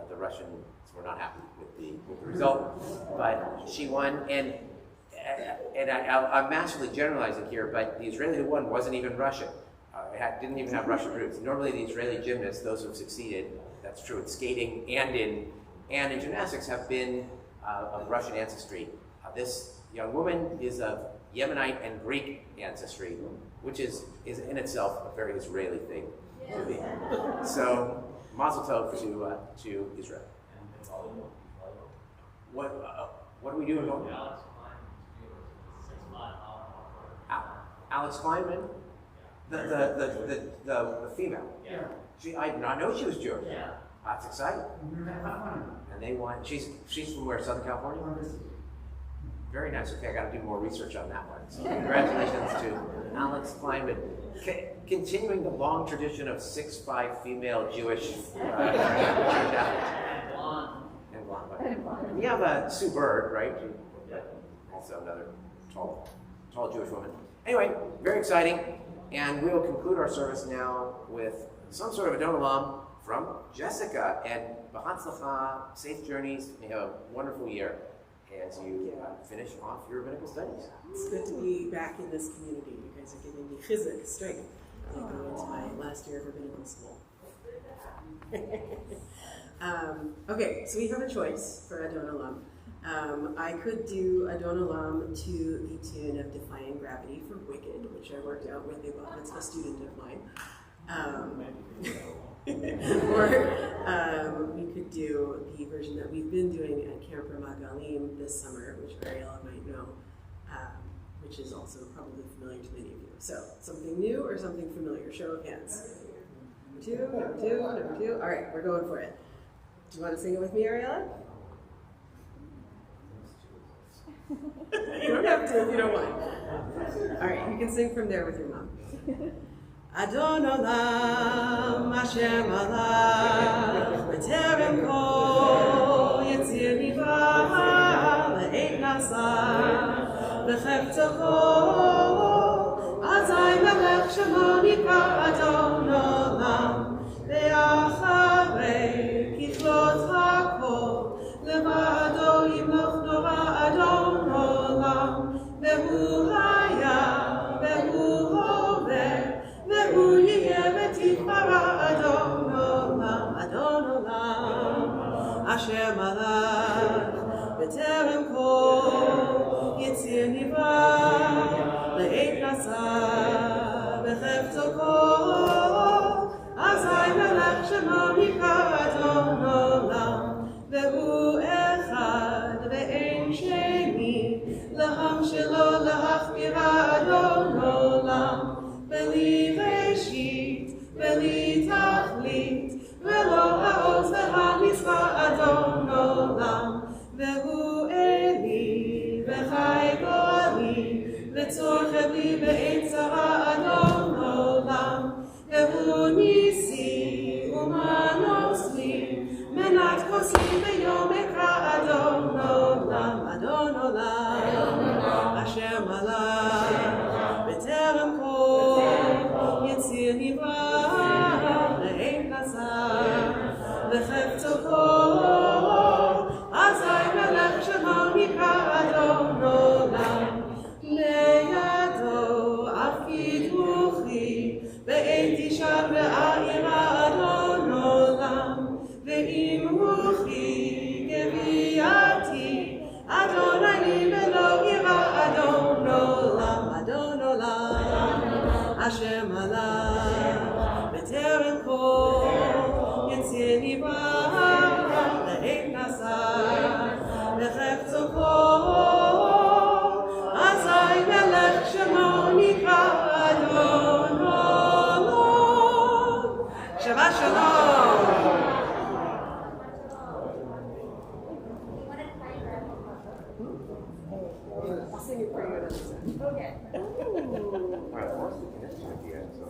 the Russians were not happy with the result. But she won, and I'm massively generalizing here, but the Israeli who won wasn't even Russian. Didn't even have Russian roots. Normally, the Israeli gymnasts, those who have succeeded, that's true in skating and in gymnastics, have been of Russian ancestry. This young woman is of Yemenite and Greek ancestry, which is in itself a very Israeli thing to be. So, mazel tov to Israel. What are we doing? Alex Kleinman, the female. Yeah. I did not know she was Jewish. Yeah. That's exciting. And they won. She's from where? Southern California. Very nice. Okay, I got to do more research on that one. So congratulations to Alex Kleinman. Continuing the long tradition of 6'5" female Jewish athletes. And blonde. And you have Sue Bird, right? Also another tall Jewish woman. Anyway, very exciting. And we'll conclude our service now with some sort of Adon Olam from Jessica. And B'Hatzlacha, safe journeys. May have a wonderful year as you finish off your rabbinical studies. It's good to be back in this community. You guys are giving me chizuk, strength. I go into my last year of rabbinical school. Okay, so we have a choice for Adon Olam. I could do Adon Olam to the tune of Defying Gravity for Wicked, which I worked out with a student of mine. Or we could do the version that we've been doing at Camp Ramat Galim this summer, which Ariella might know, which is also probably familiar to many of you. So, something new or something familiar? Show of hands. Number two. All right, we're going for it. Do you want to sing it with me, Ariella? You don't have to if you don't want. All right, you can sing from there with your mom. Adon Olam, Hashem Alach, B'terem kol Yitzir Nivra, Le'et Nasa, B'cheftocho, Azai Melech Shemo Nikra Adon Olam, Ve'acharei Kichlot HaKol, Levado Yimloch Nora Adon Olam, Ve'hu Haya, Ve'hu Hoveh, Ve'hu Yeh V'tifara Adon Olam, Asher Malach, B'terem kol Yitzir Nivra, Le'et Nasa, B'chefto kol, Azai Melech Shemo Nikra Adon Olam, Ve'hu Echad Ve'en Sheni, L'ham Shelo L'hachmira Adon Olam, Ve'li Reshit, Ve'li Tachlit, Ve'lo Ha'oz Ve'ha'nizra Adon Olam, Ve'hu Eli, Ve'chai Go'ali, Ve'tzor Chevli Ve'et Zara Adon Olam, Ve'hu Nisi, Umanos Li, Menat Kosim Ve'yom Ekra Adon Olam, Asher Malach, B'terem kol Yitzir Nivra, Le'et Nasa, V'chefto kol, Azai Melech Shemo Nikra Adon Olam, Le'yado Afkid Ruchi, Ve'et Isha Ve'a'ira Adon Olam, Ve'im Ruchi Geviati, Adonai Velo Ira Adon Olam, Asher Malach. I'll sing it for you another time. Okay. All right, what's the connection at the end? So